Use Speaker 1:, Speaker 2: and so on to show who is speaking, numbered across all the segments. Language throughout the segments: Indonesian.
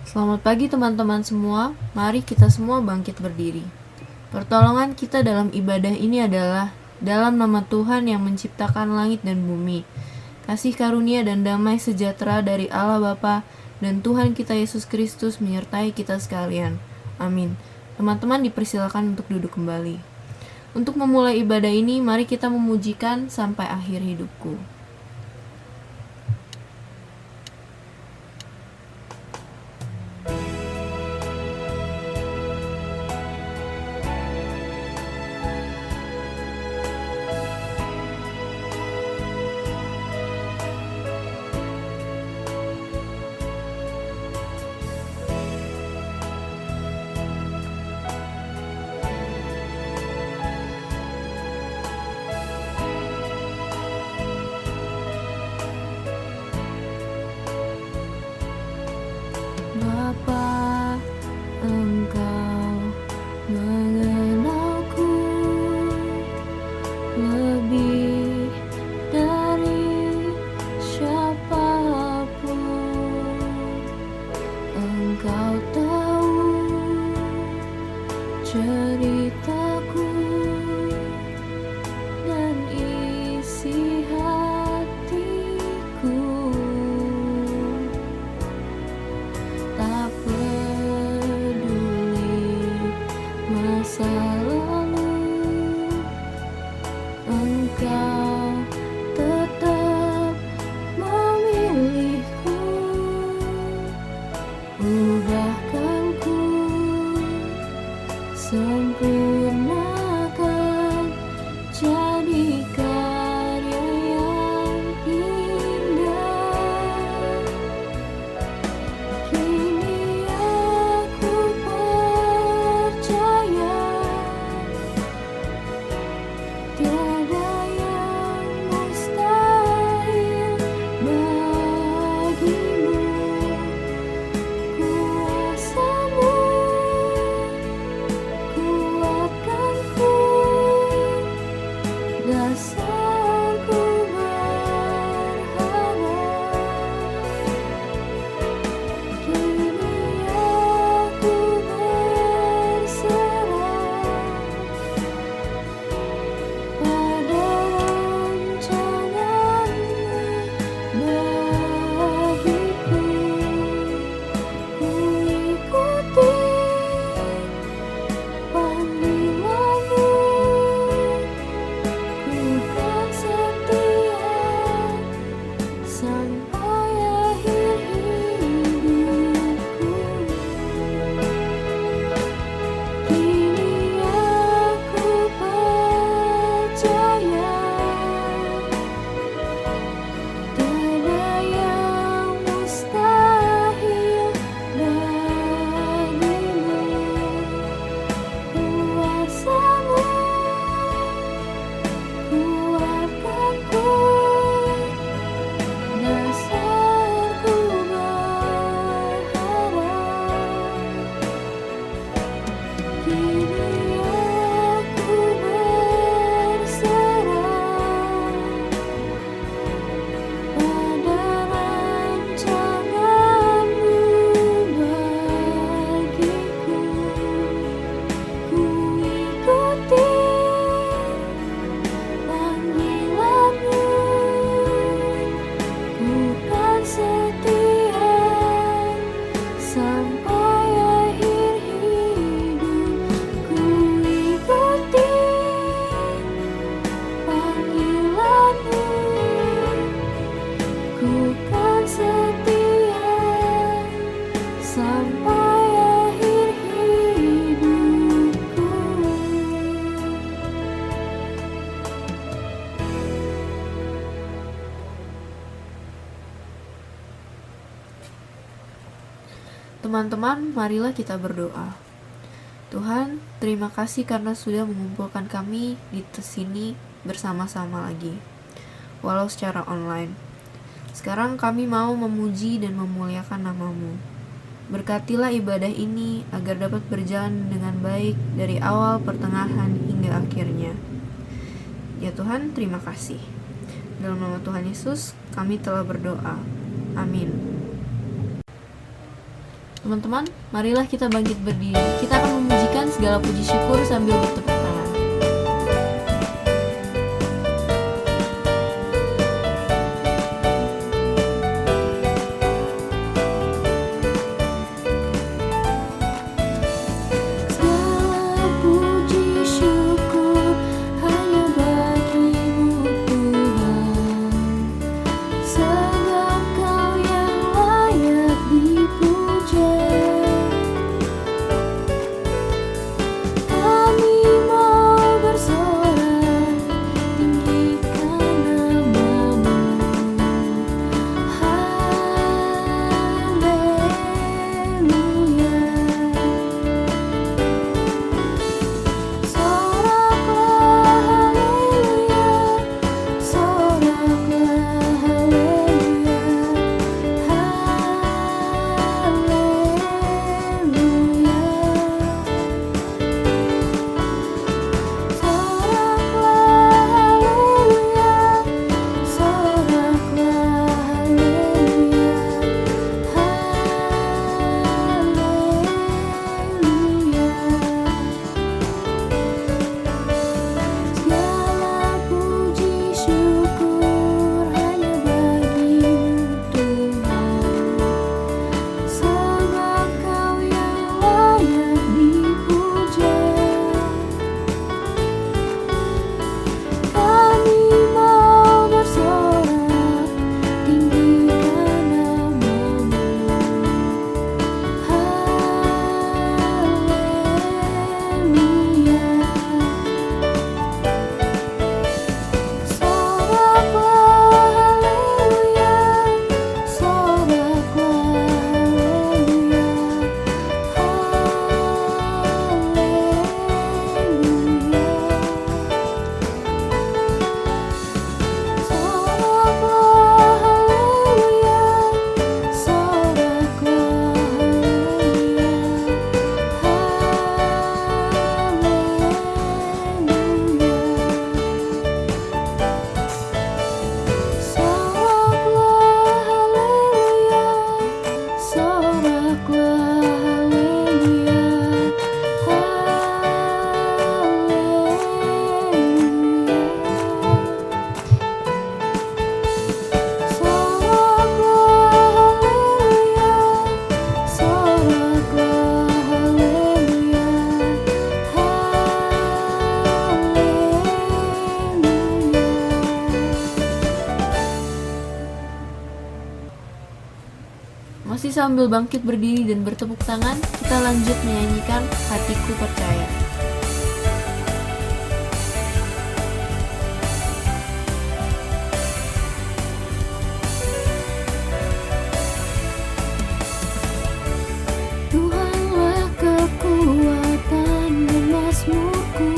Speaker 1: Selamat pagi teman-teman semua, mari kita semua bangkit berdiri. Pertolongan kita dalam ibadah ini adalah dalam nama Tuhan yang menciptakan langit dan bumi. Kasih karunia dan damai sejahtera dari Allah Bapa dan Tuhan kita Yesus Kristus menyertai kita sekalian. Amin. Teman-teman dipersilakan untuk duduk kembali. Untuk memulai ibadah ini, mari kita memujikan sampai akhir hidupku. Bapa, Engkau mengenalku lebih dari siapapun. Engkau tahu ceritaku dan isi hatiku. Tak peduli masa lalu, Engkau tetap memilihku. Ubahkanku, sempurnakan, jadi karya yang indah. Kini aku percaya tiada yang mustahil bagimu. Kuasa-Mu kuatkanku, dasarku berharap. Kini aku berserah pada rancangan-Mu bagiku. Ku ikuti panggilan-Mu, ku kan setia sampai akhir hidupku. Kini aku percaya tiada yang mustahil bagimu. Kuasa-Mu kuatkanku, dasarku berharap. Kini aku berserah pada rancangan-Mu bagiku. Ku ikuti panggilan-Mu, ku kan setia sampai akhir hidup. Ku ikuti panggilan-Mu, ku kan setia sampai akhir hidupku. Teman-teman, marilah kita berdoa. Tuhan, terima kasih karena sudah mengumpulkan kami di sini bersama-sama lagi, walau secara online. Sekarang kami mau memuji dan memuliakan nama-Mu. Berkatilah ibadah ini agar dapat berjalan dengan baik dari awal, pertengahan, hingga akhirnya. Ya Tuhan, terima kasih. Dalam nama Tuhan Yesus, kami telah berdoa. Amin. Teman-teman, marilah kita bangkit berdiri. Kita akan memujikan segala puji syukur sambil bertepuk tangan. Masih sambil bangkit berdiri dan bertepuk tangan, kita lanjut menyanyikan Hatiku Percaya.
Speaker 2: Tuhanlah kekuatan dan mazmurku,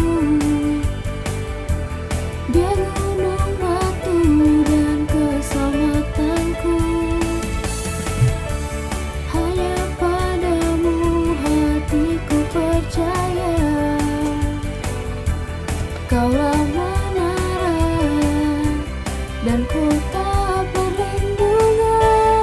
Speaker 2: Dia gunung batu dan keselamatanku. Hanya padamu hatiku percaya, Kaulah menara dan kota perlindungan.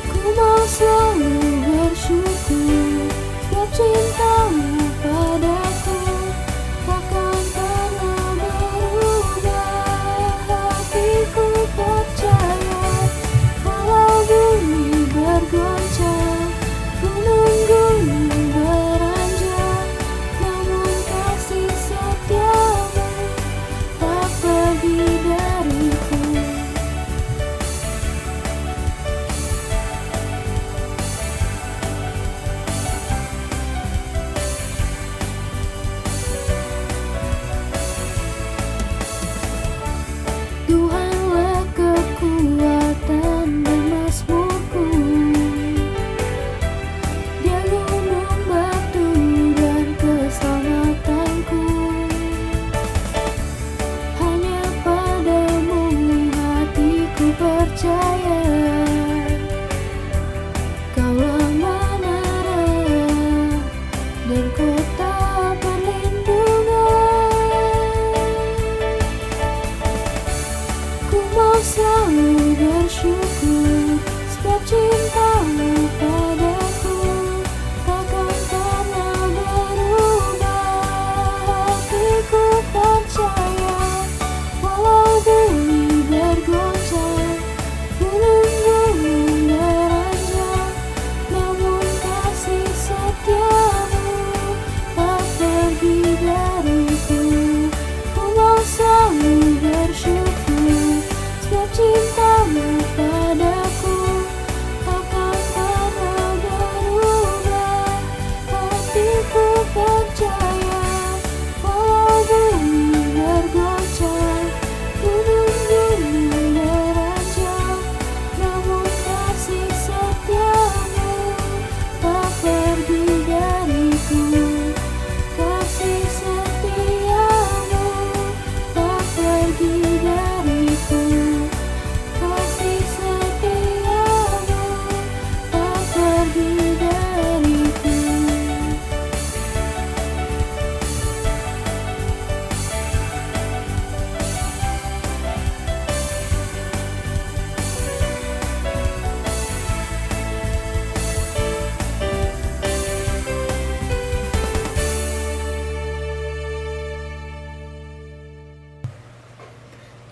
Speaker 2: Ku mau selalu bersyukur sebab cintamu padaku takkan pernah berubah. Hatiku percaya, walau bumi bergoncang, gunung-gunung beranjak, namun kasih setiamu tak pergi dariku.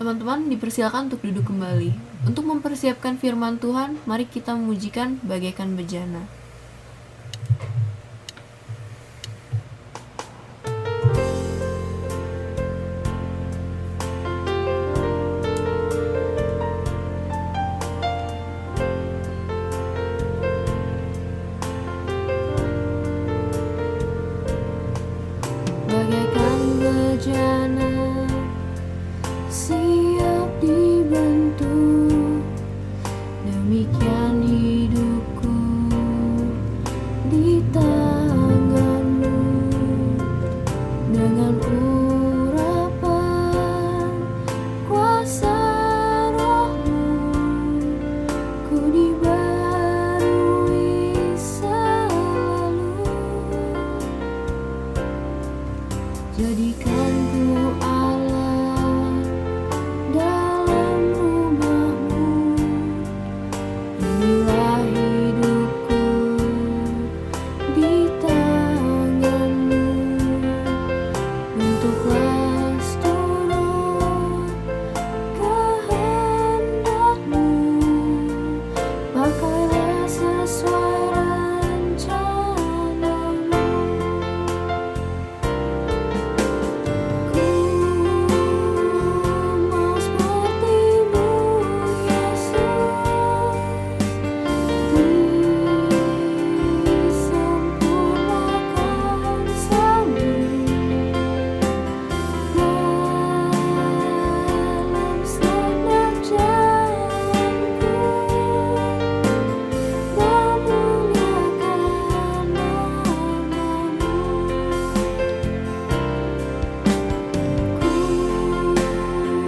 Speaker 1: Teman-teman dipersilakan untuk duduk kembali. Untuk mempersiapkan firman Tuhan, mari kita memujikan bagaikan bejana.
Speaker 2: Bagaikan bejana siap dibentuk, demikian hidupku di tanganmu. Dengan urapan kuasa rohmu, ku dibarui selalu. Jadikan ku Allah dalam rumahmu, inilah hidupku di tanganmu. Bentuklah seturut kehendakmu, pakailah sesuai rencanamu. Ku mau seperti-Mu, Yesus, disempurnakan selalu dalam setiap jalanku, memuliakan nama-Mu. Ku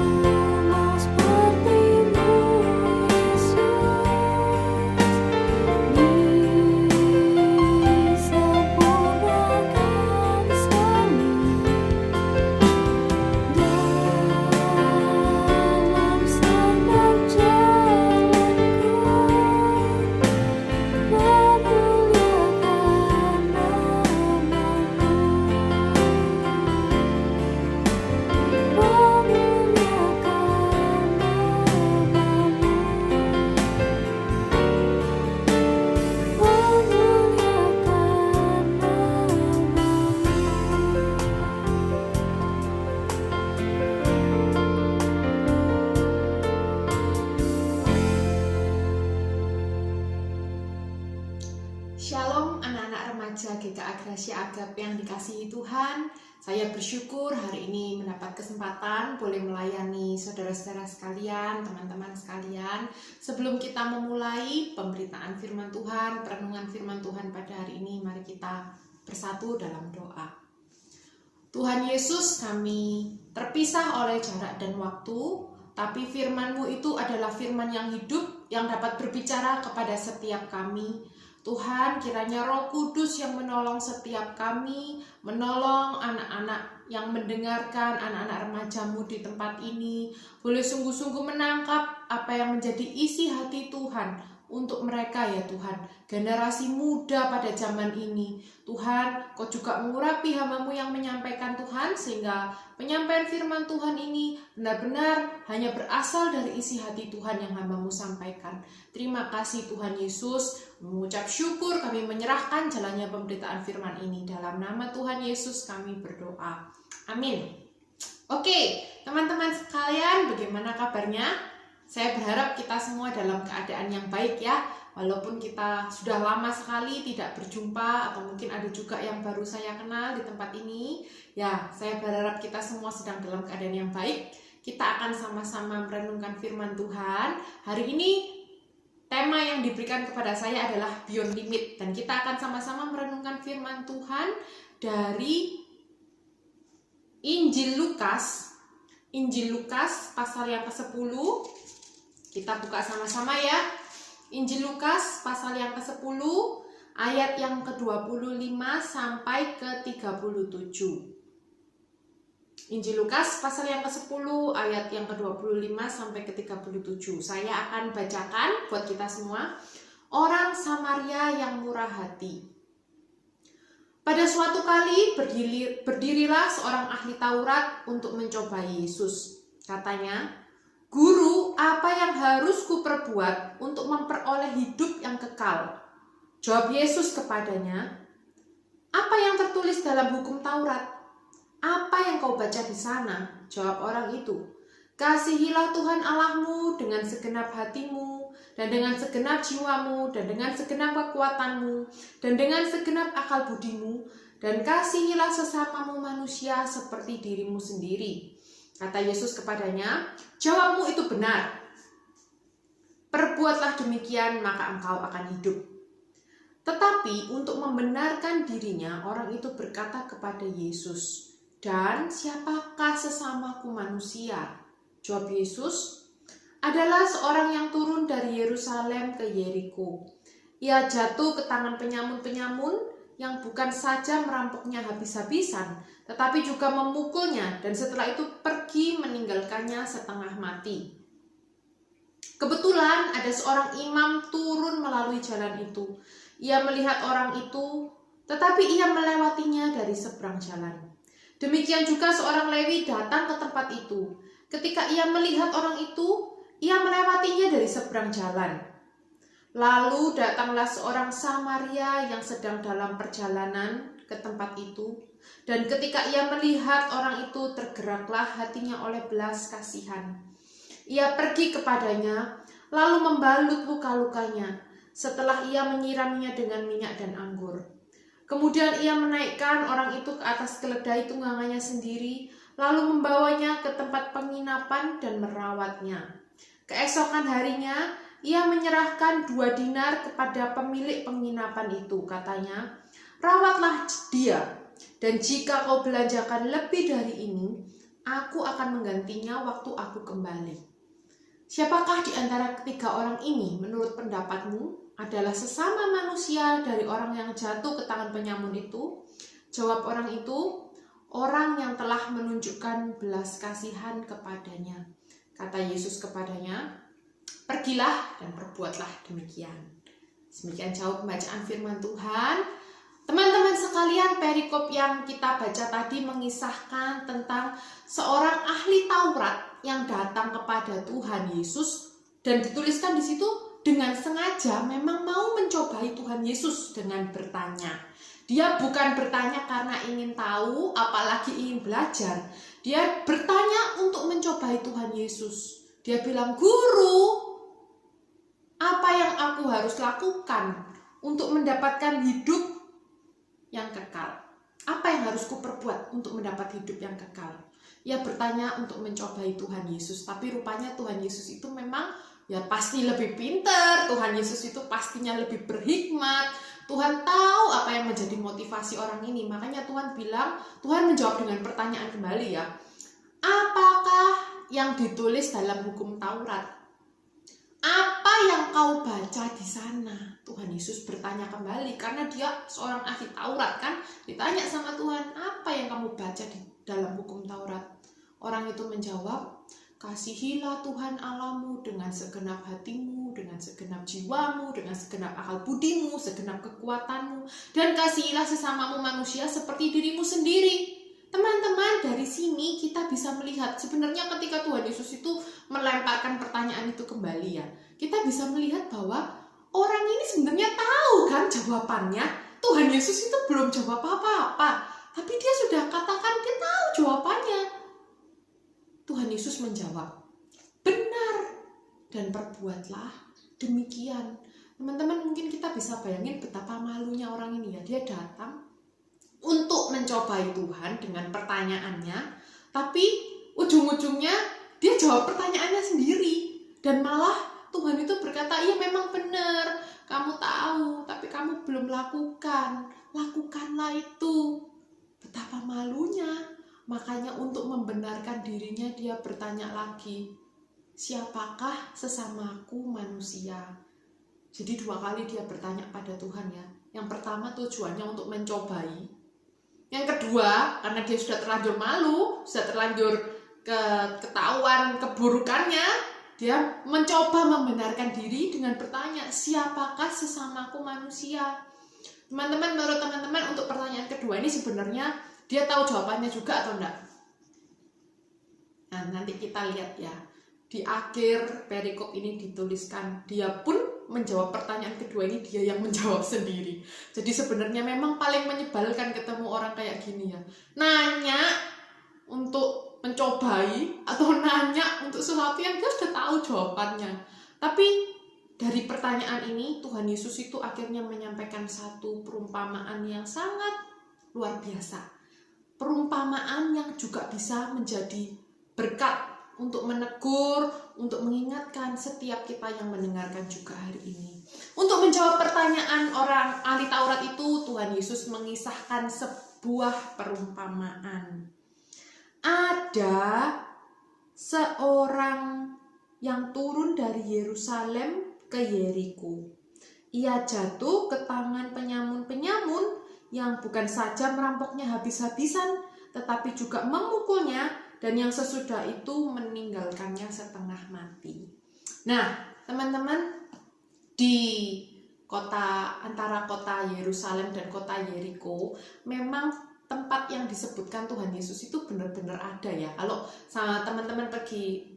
Speaker 2: mau seperti-Mu, Yesus, disempurnakan selalu dalam setiap jalanku, memuliakan
Speaker 3: Shalom anak-anak remaja GKA Gracia Agap yang dikasihi Tuhan. Saya bersyukur hari ini mendapat kesempatan boleh melayani saudara-saudara sekalian, teman-teman sekalian. Sebelum kita memulai pemberitaan firman Tuhan, perenungan firman Tuhan pada hari ini, mari kita bersatu dalam doa. Tuhan Yesus, kami terpisah oleh jarak dan waktu, tapi firman-Mu itu adalah firman yang hidup, yang dapat berbicara kepada setiap kami. Tuhan, kiranya Roh Kudus yang menolong setiap kami, menolong anak-anak yang mendengarkan, anak-anak remaja-Mu di tempat ini, boleh sungguh-sungguh menangkap apa yang menjadi isi hati Tuhan untuk mereka ya Tuhan, generasi muda pada zaman ini. Tuhan, Kau juga mengurapi hamba-Mu yang menyampaikan Tuhan, sehingga penyampaian firman Tuhan ini benar-benar hanya berasal dari isi hati Tuhan yang hamba-Mu sampaikan. Terima kasih Tuhan Yesus, mengucap syukur kami menyerahkan jalannya pemberitaan firman ini. Dalam nama Tuhan Yesus kami berdoa. Amin. Oke, teman-teman sekalian, bagaimana kabarnya? Saya berharap kita semua dalam keadaan yang baik ya. Walaupun kita sudah lama sekali tidak berjumpa, atau mungkin ada juga yang baru saya kenal di tempat ini. Ya, saya berharap kita semua sedang dalam keadaan yang baik. Kita akan sama-sama merenungkan firman Tuhan. Hari ini tema yang diberikan kepada saya adalah Beyond Limit. Dan kita akan sama-sama merenungkan firman Tuhan dari Injil Lukas pasal yang ke-10. Kita buka sama-sama ya. Injil Lukas pasal yang ke-10 ayat yang ke-25 sampai ke-37. Injil Lukas pasal yang ke-10 ayat yang ke-25 sampai ke-37. Saya akan bacakan buat kita semua. Orang Samaria yang murah hati. Pada suatu kali berdirilah seorang ahli Taurat untuk mencobai Yesus. Katanya, "Guru, apa yang harus kuperbuat untuk memperoleh hidup yang kekal?" Jawab Yesus kepadanya, "Apa yang tertulis dalam hukum Taurat? Apa yang kau baca di sana?" Jawab orang itu, "Kasihilah Tuhan Allahmu dengan segenap hatimu, dan dengan segenap jiwamu, dan dengan segenap kekuatanmu, dan dengan segenap akal budimu, dan kasihilah sesamamu manusia seperti dirimu sendiri." Kata Yesus kepadanya, "Jawabmu itu benar. Perbuatlah demikian, maka engkau akan hidup." Tetapi untuk membenarkan dirinya, orang itu berkata kepada Yesus, "Dan siapakah sesamaku manusia?" Jawab Yesus, "Adalah seorang yang turun dari Yerusalem ke Yeriko. Ia jatuh ke tangan penyamun-penyamun yang bukan saja merampoknya habis-habisan, tetapi juga memukulnya, dan setelah itu pergi meninggalkannya setengah mati. Kebetulan ada seorang imam turun melalui jalan itu. Ia melihat orang itu, tetapi ia melewatinya dari seberang jalan. Demikian juga seorang Lewi datang ke tempat itu. Ketika ia melihat orang itu, ia melewatinya dari seberang jalan. Lalu datanglah seorang Samaria yang sedang dalam perjalanan ke tempat itu, dan ketika ia melihat orang itu, tergeraklah hatinya oleh belas kasihan. Ia pergi kepadanya, lalu membalut luka-lukanya, setelah ia menyiramnya dengan minyak dan anggur. Kemudian ia menaikkan orang itu ke atas keledai tunggangannya sendiri, lalu membawanya ke tempat penginapan dan merawatnya. Keesokan harinya, ia menyerahkan 2 dinar kepada pemilik penginapan itu. Katanya, "Rawatlah dia, dan jika kau belanjakan lebih dari ini, aku akan menggantinya waktu aku kembali." Siapakah di antara ketiga orang ini menurut pendapatmu adalah sesama manusia dari orang yang jatuh ke tangan penyamun itu? Jawab orang itu, "Orang yang telah menunjukkan belas kasihan kepadanya." Kata Yesus kepadanya, "Pergilah dan perbuatlah demikian." Demikian jauh pembacaan firman Tuhan. Teman-teman sekalian, perikop yang kita baca tadi mengisahkan tentang seorang ahli Taurat yang datang kepada Tuhan Yesus, dan dituliskan di situ dengan sengaja memang mau mencobai Tuhan Yesus dengan bertanya. Dia bukan bertanya karena ingin tahu, apalagi ingin belajar. Dia bertanya untuk mencobai Tuhan Yesus. Dia bilang, "Guru, apa yang aku harus lakukan untuk mendapatkan hidup yang kekal? Apa yang harus kuperbuat untuk mendapat hidup yang kekal?" Ia bertanya untuk mencobai Tuhan Yesus. Tapi rupanya Tuhan Yesus itu memang ya pasti lebih pintar. Tuhan Yesus itu pastinya lebih berhikmat. Tuhan tahu apa yang menjadi motivasi orang ini. Makanya Tuhan menjawab dengan pertanyaan kembali ya. "Apakah yang ditulis dalam hukum Taurat? Apa yang kau baca di sana?" Tuhan Yesus bertanya kembali karena dia seorang ahli Taurat kan. Ditanya sama Tuhan, "Apa yang kamu baca di dalam hukum Taurat?" Orang itu menjawab, "Kasihilah Tuhan Allahmu dengan segenap hatimu, dengan segenap jiwamu, dengan segenap akal budimu, segenap kekuatanmu, dan kasihilah sesamamu manusia seperti dirimu sendiri." Teman-teman, dari sini kita bisa melihat sebenarnya ketika Tuhan Yesus itu melemparkan pertanyaan itu kembali ya, kita bisa melihat bahwa orang ini sebenarnya tahu kan jawabannya. Tuhan Yesus itu belum jawab apa-apa, tapi dia sudah katakan dia tahu jawabannya. Tuhan Yesus menjawab, "Benar, dan perbuatlah demikian." Teman-teman, mungkin kita bisa bayangin betapa malunya orang ini ya. Dia datang untuk mencobai Tuhan dengan pertanyaannya, tapi ujung-ujungnya dia jawab pertanyaannya sendiri. Dan malah Tuhan itu berkata, "Iya memang benar, kamu tahu, tapi kamu belum lakukan. Lakukanlah itu." Betapa malunya. Makanya untuk membenarkan dirinya dia bertanya lagi, "Siapakah sesamaku manusia?" Jadi 2 kali dia bertanya pada Tuhan ya. Yang pertama tujuannya untuk mencobai. Yang kedua, karena dia sudah terlanjur malu, sudah terlanjur ketahuan keburukannya, dia mencoba membenarkan diri dengan bertanya, "Siapakah sesamaku manusia?" Teman-teman, menurut teman-teman untuk pertanyaan kedua ini sebenarnya dia tahu jawabannya juga atau enggak? Nah, nanti kita lihat ya. di akhir perikop ini dituliskan, dia pun menjawab pertanyaan kedua ini, dia yang menjawab sendiri. Jadi sebenarnya memang paling menyebalkan ketemu orang kayak gini ya. Nanya untuk mencobai atau nanya untuk sesuatu yang dia sudah tahu jawabannya. Tapi dari pertanyaan ini Tuhan Yesus itu akhirnya menyampaikan satu perumpamaan yang sangat luar biasa. Perumpamaan yang juga bisa menjadi berkat untuk menegur, untuk mengingatkan setiap kita yang mendengarkan juga hari ini. Untuk menjawab pertanyaan orang ahli Taurat itu, Tuhan Yesus mengisahkan sebuah perumpamaan. Ada seorang yang turun dari Yerusalem ke Yeriko. Ia jatuh ke tangan penyamun-penyamun yang bukan saja merampoknya habis-habisan, tetapi juga memukulnya, dan yang sesudah itu meninggalkannya setengah mati. Nah, teman-teman, di antara kota Yerusalem dan kota Yeriko, memang tempat yang disebutkan Tuhan Yesus itu benar-benar ada ya. Kalau sama teman-teman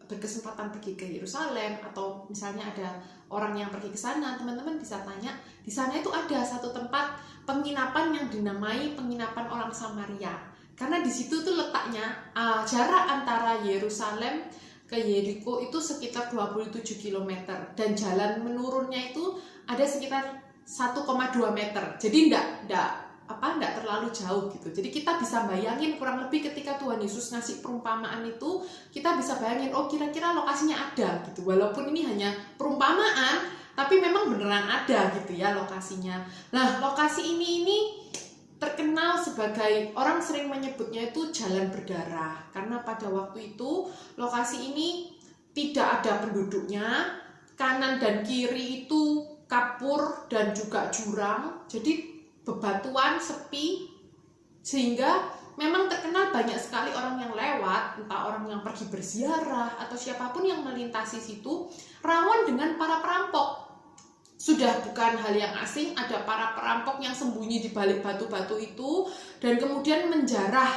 Speaker 3: berkesempatan pergi ke Yerusalem, atau misalnya ada orang yang pergi ke sana, teman-teman bisa tanya, di sana itu ada satu tempat penginapan yang dinamai penginapan orang Samaria. Karena di situ tuh letaknya jarak antara Yerusalem ke Yeriko itu sekitar 27 km dan jalan menurunnya itu ada sekitar 1,2 meter. Jadi enggak terlalu jauh gitu. Jadi kita bisa bayangin kurang lebih ketika Tuhan Yesus ngasih perumpamaan itu, kita bisa bayangin oh kira-kira lokasinya ada gitu. Walaupun ini hanya perumpamaan, tapi memang beneran ada gitu ya lokasinya. Nah, lokasi ini terkenal sebagai, orang sering menyebutnya itu jalan berdarah, karena pada waktu itu lokasi ini tidak ada penduduknya, kanan dan kiri itu kapur dan juga jurang, jadi bebatuan, sepi, sehingga memang terkenal banyak sekali orang yang lewat, entah orang yang pergi berziarah atau siapapun yang melintasi situ, rawan dengan para perampok. Sudah bukan hal yang asing, ada para perampok yang sembunyi di balik batu-batu itu dan kemudian menjarah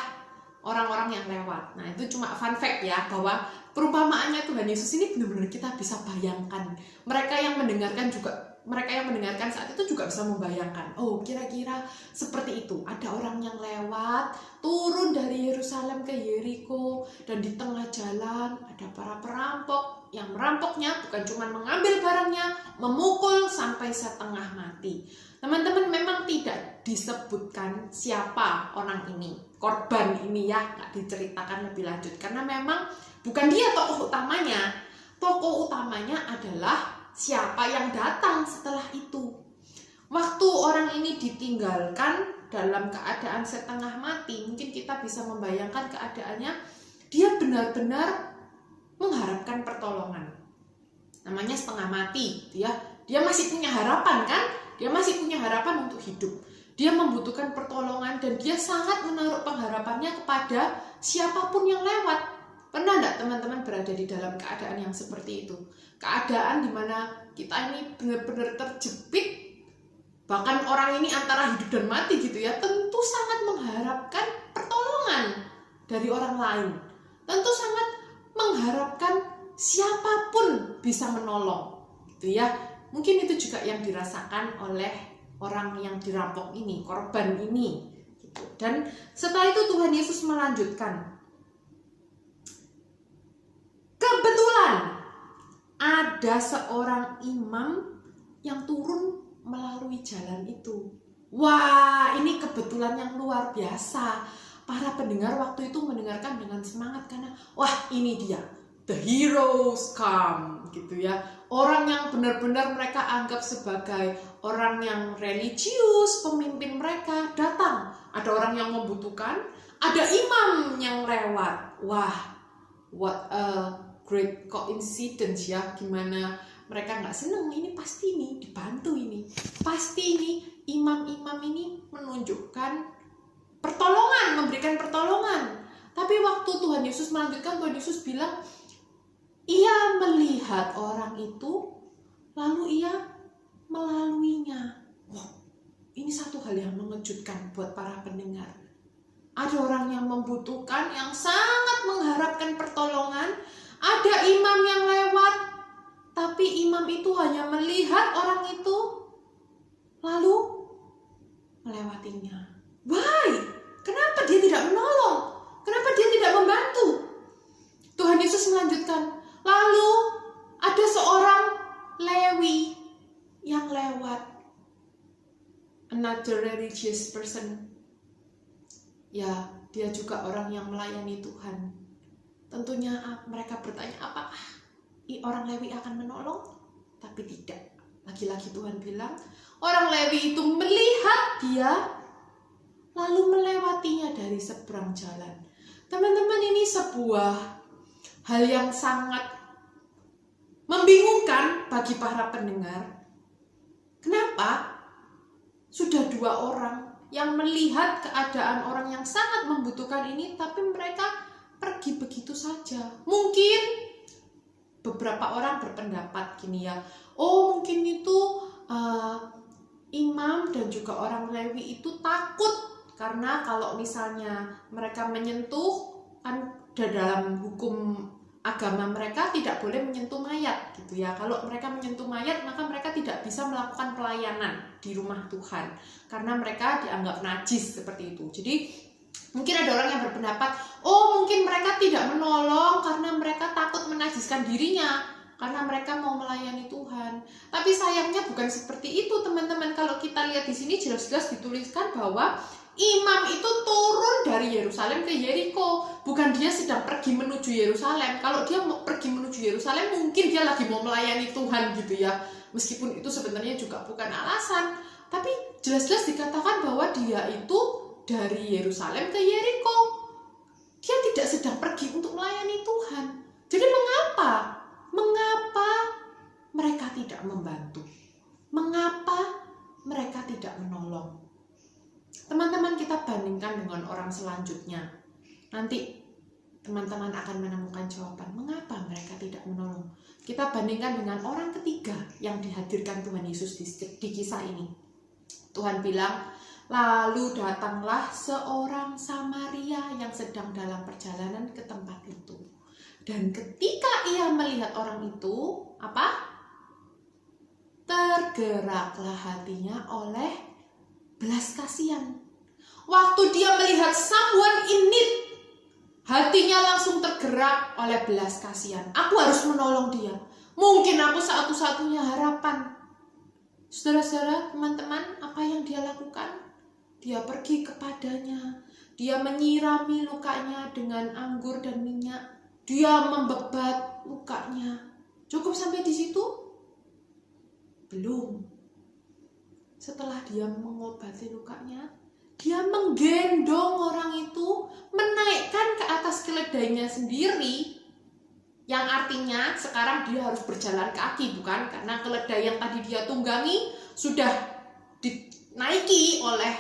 Speaker 3: orang-orang yang lewat. Nah, itu cuma fun fact ya, bahwa perumpamaannya Tuhan Yesus ini benar-benar kita bisa bayangkan. Mereka yang mendengarkan saat itu juga bisa membayangkan, oh kira-kira seperti itu. Ada orang yang lewat, turun dari Yerusalem ke Yeriko, dan di tengah jalan ada para perampok yang merampoknya bukan cuma mengambil barangnya, memukul sampai setengah mati. Teman-teman, memang tidak disebutkan siapa orang ini, korban ini ya, nggak diceritakan lebih lanjut karena memang bukan dia tokoh utamanya. Tokoh utamanya adalah siapa yang datang setelah itu. Waktu orang ini ditinggalkan dalam keadaan setengah mati, mungkin kita bisa membayangkan keadaannya, dia benar-benar mengharapkan pertolongan. Namanya setengah mati, dia masih punya harapan kan? Dia masih punya harapan untuk hidup. Dia membutuhkan pertolongan dan dia sangat menaruh pengharapannya kepada siapapun yang lewat. Pernah enggak teman-teman berada di dalam keadaan yang seperti itu? Keadaan dimana kita ini benar-benar terjepit, bahkan orang ini antara hidup dan mati gitu ya, tentu sangat mengharapkan pertolongan dari orang lain. Tentu sangat mengharapkan siapapun bisa menolong gitu ya. Mungkin itu juga yang dirasakan oleh orang yang dirampok ini, korban ini gitu. Dan setelah itu Tuhan Yesus melanjutkan, kebetulan ada seorang imam yang turun melalui jalan itu. Wah, ini kebetulan yang luar biasa. Para pendengar waktu itu mendengarkan dengan semangat karena wah, ini dia, the heroes come gitu ya. Orang yang benar-benar mereka anggap sebagai orang yang religius, pemimpin mereka datang. Ada orang yang membutuhkan, ada imam yang lewat. Wah, what a great coincidence ya. Gimana mereka nggak seneng, ini pasti nih dibantu ini. Pasti ini imam-imam ini menunjukkan pertolongan, memberikan pertolongan. Tapi waktu Tuhan Yesus melanjutkan, Tuhan Yesus bilang, ia melihat orang itu, lalu ia melaluinya. Wow, ini satu hal yang mengejutkan buat para pendengar. Ada orang yang membutuhkan, yang sangat mengharapkan pertolongan. Ada imam yang lewat, tapi imam itu hanya melihat orang itu, lalu melewatinya. Why? Kenapa dia tidak menolong? Kenapa dia tidak membantu? Tuhan Yesus melanjutkan, lalu ada seorang Lewi yang lewat. Another religious person. Ya, dia juga orang yang melayani Tuhan. Tentunya mereka bertanya, apakah orang Lewi akan menolong? Tapi tidak. Lagi-lagi Tuhan bilang, orang Lewi itu melihat dia, lalu melewatinya dari seberang jalan. Teman-teman, ini sebuah hal yang sangat membingungkan bagi para pendengar. Kenapa? Sudah 2 orang yang melihat keadaan orang yang sangat membutuhkan ini, tapi mereka pergi begitu saja. Mungkin beberapa orang berpendapat gini ya, oh mungkin itu imam dan juga orang Lewi itu takut, karena kalau misalnya mereka menyentuh, kan dalam hukum agama mereka tidak boleh menyentuh mayat gitu ya. Kalau mereka menyentuh mayat, maka mereka tidak bisa melakukan pelayanan di rumah Tuhan karena mereka dianggap najis seperti itu. Jadi mungkin ada orang yang berpendapat, oh mungkin mereka tidak menolong karena mereka takut menajiskan dirinya, karena mereka mau melayani Tuhan. Tapi sayangnya bukan seperti itu, teman-teman. Kalau kita lihat di sini jelas-jelas dituliskan bahwa imam itu turun dari Yerusalem ke Yeriko. Bukan dia sedang pergi menuju Yerusalem. Kalau dia mau pergi menuju Yerusalem, mungkin dia lagi mau melayani Tuhan gitu ya. Meskipun itu sebenarnya juga bukan alasan. Tapi jelas-jelas dikatakan bahwa dia itu dari Yerusalem ke Yeriko. Dia tidak sedang pergi untuk melayani Tuhan. Jadi mengapa? Mengapa mereka tidak membantu? Mengapa mereka tidak menolong? Teman-teman, kita bandingkan dengan orang selanjutnya. Nanti teman-teman akan menemukan jawaban mengapa mereka tidak menolong. Kita bandingkan dengan orang ketiga yang dihadirkan Tuhan Yesus di kisah ini. Tuhan bilang, lalu datanglah seorang Samaria yang sedang dalam perjalanan ke tempat itu. Dan ketika ia melihat orang itu, apa? Tergeraklah hatinya oleh belas kasihan. Waktu dia melihat someone in need, hatinya langsung tergerak oleh belas kasihan. Aku harus menolong dia. Mungkin aku satu-satunya harapan. Saudara-saudara, teman-teman, apa yang dia lakukan? Dia pergi kepadanya. Dia menyirami lukanya dengan anggur dan minyak. Dia membebat lukanya. Cukup sampai di situ? Belum. Setelah dia mengobati lukanya, dia menggendong orang itu, menaikkan ke atas keledainya sendiri, yang artinya sekarang dia harus berjalan kaki, bukan? Karena keledai yang tadi dia tunggangi sudah dinaiki oleh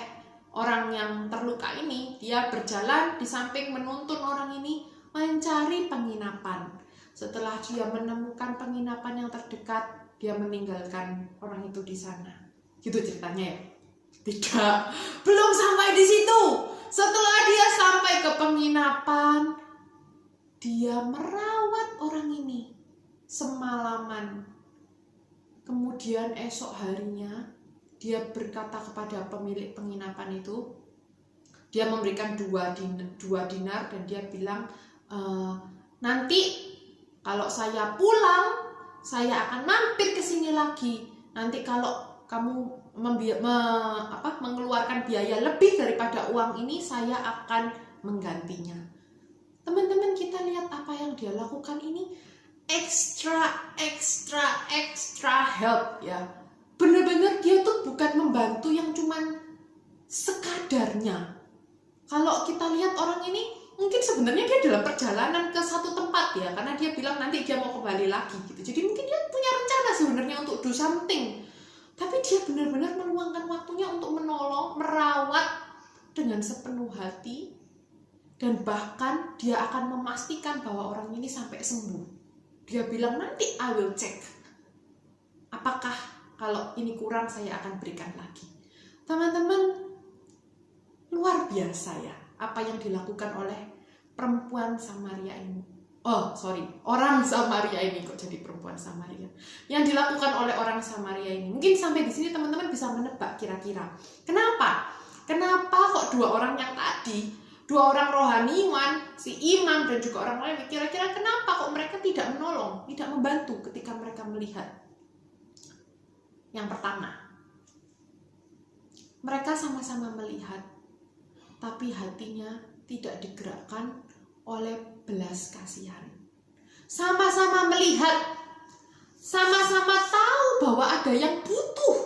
Speaker 3: orang yang terluka ini. Dia berjalan di samping menuntun orang ini mencari penginapan. Setelah dia menemukan penginapan yang terdekat, dia meninggalkan orang itu di sana. Gitu ceritanya ya? Tidak, belum sampai di situ. Setelah dia sampai ke penginapan, dia merawat orang ini semalaman. Kemudian esok harinya dia berkata kepada pemilik penginapan itu, dia memberikan 2 dinar dan dia bilang, nanti kalau saya pulang, saya akan mampir ke sini lagi. Nanti kalau kamu mengeluarkan biaya lebih daripada uang ini, saya akan menggantinya. Teman-teman, kita lihat apa yang dia lakukan ini extra help ya. Benar-benar dia tuh bukan membantu yang cuman sekadarnya. Kalau kita lihat orang ini, mungkin sebenarnya dia dalam perjalanan ke satu tempat ya, karena dia bilang nanti dia mau kembali lagi gitu. Jadi mungkin dia punya rencana sebenarnya untuk do something. Tapi dia benar-benar meluangkan waktunya untuk menolong, merawat dengan sepenuh hati, dan bahkan dia akan memastikan bahwa orang ini sampai sembuh. Dia bilang nanti I will check. Apakah kalau ini kurang saya akan berikan lagi. Teman-teman, luar biasa ya apa yang dilakukan oleh perempuan Samaria ini. orang Samaria ini, kok jadi perempuan Samaria. Yang dilakukan oleh orang Samaria ini. Mungkin sampai di sini teman-teman bisa menebak kira-kira. Kenapa? Kenapa kok dua orang yang tadi, dua orang rohaniwan, si imam dan juga orang lain, kira-kira kenapa kok mereka tidak menolong, tidak membantu ketika mereka melihat? Yang pertama, mereka sama-sama melihat, tapi hatinya tidak digerakkan oleh belas kasihan. Sama-sama melihat, sama-sama tahu bahwa ada yang butuh,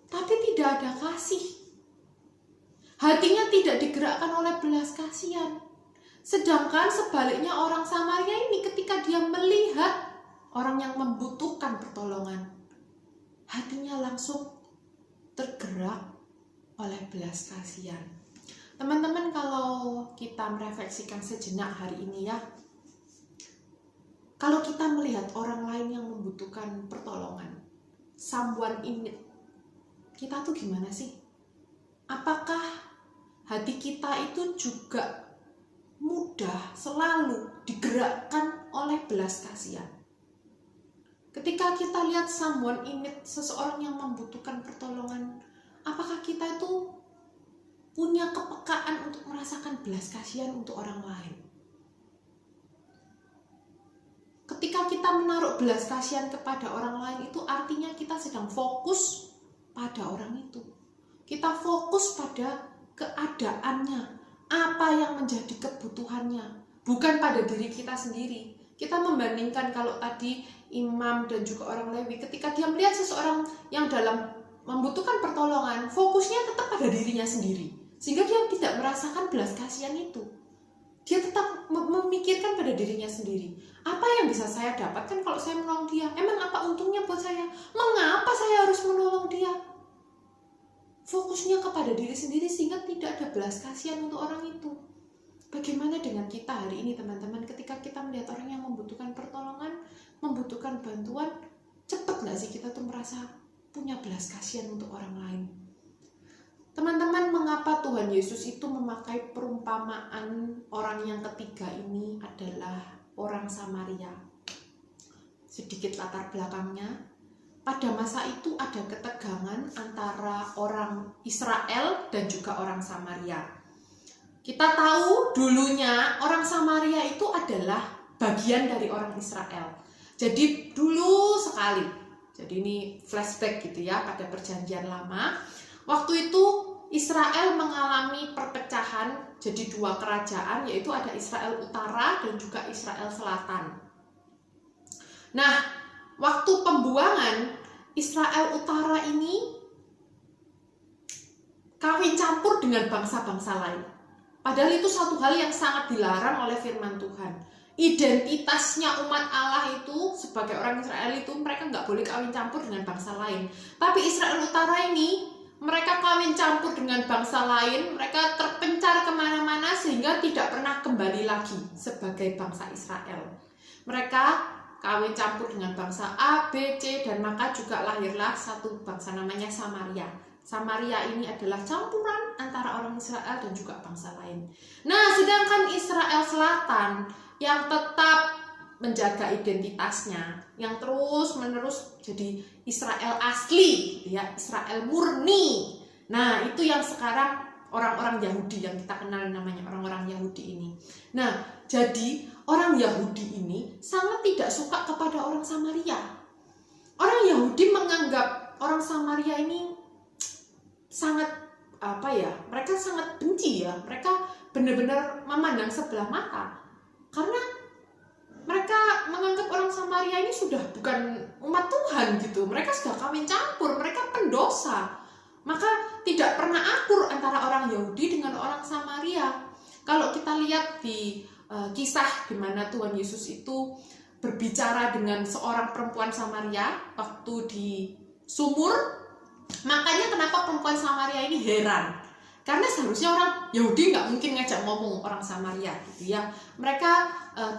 Speaker 3: tapi tidak ada kasih. Hatinya tidak digerakkan oleh belas kasihan. Sedangkan sebaliknya orang Samaria ini ketika dia melihat orang yang membutuhkan pertolongan, hatinya langsung tergerak oleh belas kasihan. Teman-teman, kalau kita merefleksikan sejenak hari ini ya, kalau kita melihat orang lain yang membutuhkan pertolongan, someone in need, kita tuh gimana sih? Apakah hati kita itu juga mudah selalu digerakkan oleh belas kasihan? Ketika kita lihat someone in need, seseorang yang membutuhkan pertolongan, apakah kita itu punya kepekaan untuk merasakan belas kasihan untuk orang lain? Ketika kita menaruh belas kasihan kepada orang lain, itu artinya kita sedang fokus pada orang itu. Kita fokus pada keadaannya, apa yang menjadi kebutuhannya, bukan pada diri kita sendiri. Kita membandingkan kalau tadi imam dan juga orang Lewi, ketika dia melihat seseorang yang dalam membutuhkan pertolongan, fokusnya tetap pada dirinya sendiri, sehingga dia tidak merasakan belas kasihan itu. Dia tetap memikirkan pada dirinya sendiri. Apa yang bisa saya dapatkan kalau saya menolong dia? Emang apa untungnya buat saya? Mengapa saya harus menolong dia? Fokusnya kepada diri sendiri sehingga tidak ada belas kasihan untuk orang itu. Bagaimana dengan kita hari ini teman-teman, ketika kita melihat orang yang membutuhkan pertolongan, membutuhkan bantuan, cepat nggak sih kita tuh merasa punya belas kasihan untuk orang lain? Teman-teman, mengapa Tuhan Yesus itu memakai perumpamaan orang yang ketiga ini adalah orang Samaria? Sedikit latar belakangnya. Pada masa itu ada ketegangan antara orang Israel dan juga orang Samaria. Kita tahu dulunya orang Samaria itu adalah bagian dari orang Israel. Jadi dulu sekali, jadi ini flashback gitu ya, pada perjanjian lama. Waktu itu Israel mengalami perpecahan jadi dua kerajaan, yaitu ada Israel Utara dan juga Israel Selatan. Nah, waktu pembuangan, Israel Utara ini kawin campur dengan bangsa-bangsa lain. Padahal itu satu hal yang sangat dilarang oleh firman Tuhan. Identitasnya umat Allah itu sebagai orang Israel itu mereka nggak boleh kawin campur dengan bangsa lain. Tapi Israel Utara ini mereka kawin campur dengan bangsa lain, mereka terpencar kemana-mana sehingga tidak pernah kembali lagi sebagai bangsa Israel. Mereka kawin campur dengan bangsa A, B, C, dan maka juga lahirlah satu bangsa namanya Samaria. Samaria ini adalah campuran antara orang Israel dan juga bangsa lain. Nah, sedangkan Israel Selatan yang tetap menjaga identitasnya, yang terus-menerus jadi Israel asli, ya, Israel murni. Nah, itu yang sekarang orang-orang Yahudi yang kita kenal namanya orang-orang Yahudi ini. Nah, jadi orang Yahudi ini sangat tidak suka kepada orang Samaria. Orang Yahudi menganggap orang Samaria ini sangat mereka sangat benci ya. Mereka benar-benar memandang sebelah mata. Karena mereka menganggap orang Samaria ini sudah bukan umat Tuhan gitu. Mereka sudah kawin campur, mereka pendosa. Maka tidak pernah akur antara orang Yahudi dengan orang Samaria. Kalau kita lihat di kisah di mana Tuhan Yesus itu berbicara dengan seorang perempuan Samaria waktu di sumur, makanya kenapa perempuan Samaria ini heran. Karena seharusnya orang Yahudi nggak mungkin ngajak ngomong orang Samaria gitu ya. Mereka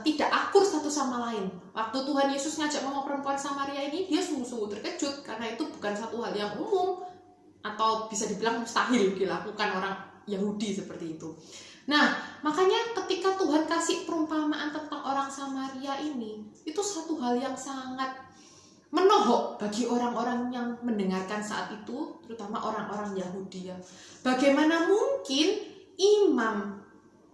Speaker 3: tidak akur satu sama lain. Waktu Tuhan Yesus ngajak ngomong perempuan Samaria ini, dia sungguh-sungguh terkejut karena itu bukan satu hal yang umum atau bisa dibilang mustahil dilakukan orang Yahudi seperti itu. Nah, makanya ketika Tuhan kasih perumpamaan tentang orang Samaria ini, itu satu hal yang sangat menohok bagi orang-orang yang mendengarkan saat itu, terutama orang-orang Yahudi ya. Bagaimana mungkin imam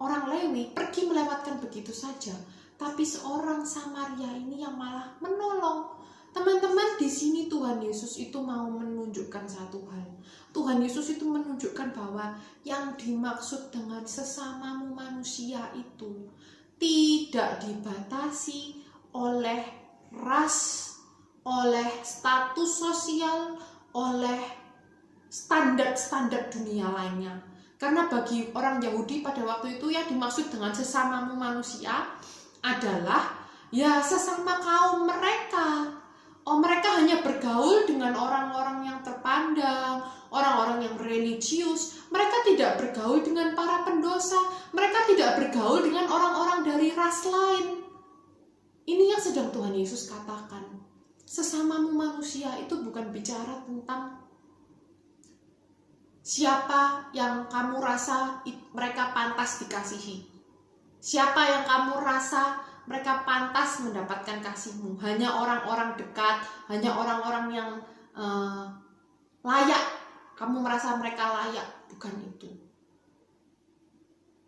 Speaker 3: orang Lewi pergi melewatkan begitu saja, tapi seorang Samaria ini yang malah menolong. Teman-teman, di sini Tuhan Yesus itu mau menunjukkan satu hal. Tuhan Yesus itu menunjukkan bahwa yang dimaksud dengan sesamamu manusia itu tidak dibatasi oleh ras, oleh status sosial, oleh standar-standar dunia lainnya. Karena bagi orang Yahudi pada waktu itu yang dimaksud dengan sesamamu manusia adalah ya sesama kaum mereka. Oh, mereka hanya bergaul dengan orang-orang yang terpandang, orang-orang yang religius. Mereka tidak bergaul dengan para pendosa. Mereka tidak bergaul dengan orang-orang dari ras lain. Ini yang sedang Tuhan Yesus katakan. Sesamamu manusia itu bukan bicara tentang siapa yang kamu rasa mereka pantas dikasihi. Siapa yang kamu rasa mereka pantas mendapatkan kasihmu. Hanya orang-orang dekat, hanya orang-orang yang layak. Kamu merasa mereka layak, bukan itu.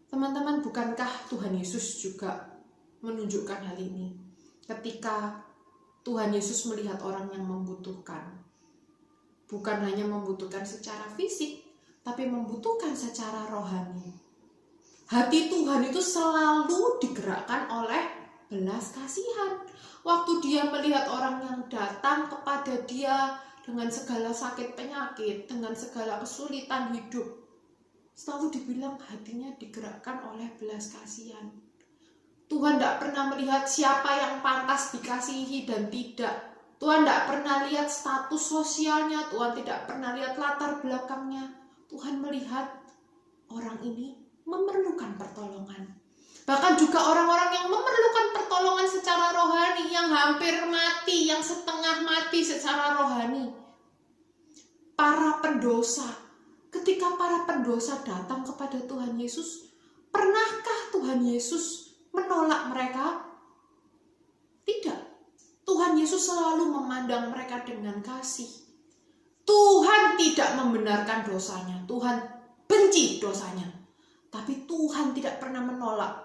Speaker 3: Teman-teman, bukankah Tuhan Yesus juga menunjukkan hal ini? Ketika Tuhan Yesus melihat orang yang membutuhkan. Bukan hanya membutuhkan secara fisik, tapi membutuhkan secara rohani. Hati Tuhan itu selalu digerakkan oleh belas kasihan. Waktu dia melihat orang yang datang kepada dia dengan segala sakit penyakit, dengan segala kesulitan hidup, selalu dibilang hatinya digerakkan oleh belas kasihan. Tuhan tidak pernah melihat siapa yang pantas dikasihi dan tidak. Tuhan tidak pernah lihat status sosialnya, Tuhan tidak pernah lihat latar belakangnya. Tuhan melihat orang ini memerlukan pertolongan. Bahkan juga orang-orang yang memerlukan pertolongan secara rohani, yang hampir mati, yang setengah mati secara rohani. Para pendosa. Ketika para pendosa datang kepada Tuhan Yesus, pernahkah Tuhan Yesus menolak mereka? Tidak. Tuhan Yesus selalu memandang mereka dengan kasih. Tuhan tidak membenarkan dosanya. Tuhan benci dosanya. Tapi Tuhan tidak pernah menolak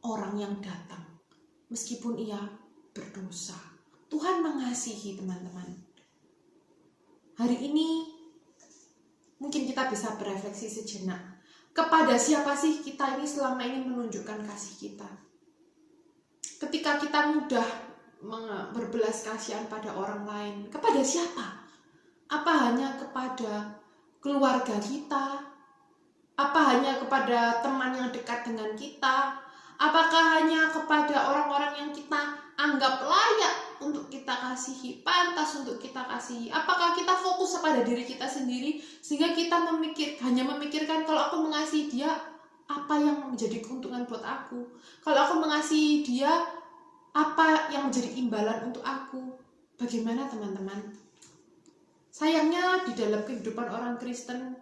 Speaker 3: orang yang datang, meskipun ia berdosa. Tuhan mengasihi, teman-teman. Hari ini mungkin kita bisa berefleksi sejenak. Kepada siapa sih kita ini selama ini menunjukkan kasih kita? Ketika kita mudah berbelas kasihan pada orang lain, kepada siapa? Apa hanya kepada keluarga kita? Apa hanya kepada teman yang dekat dengan kita? Apakah hanya kepada orang-orang yang kita anggap layak untuk kita kasihi, pantas untuk kita kasihi? Apakah kita fokus pada diri kita sendiri sehingga kita hanya memikirkan kalau aku mengasihi dia, apa yang menjadi keuntungan buat aku? Kalau aku mengasihi dia, apa yang menjadi imbalan untuk aku? Bagaimana teman-teman? Sayangnya di dalam kehidupan orang Kristen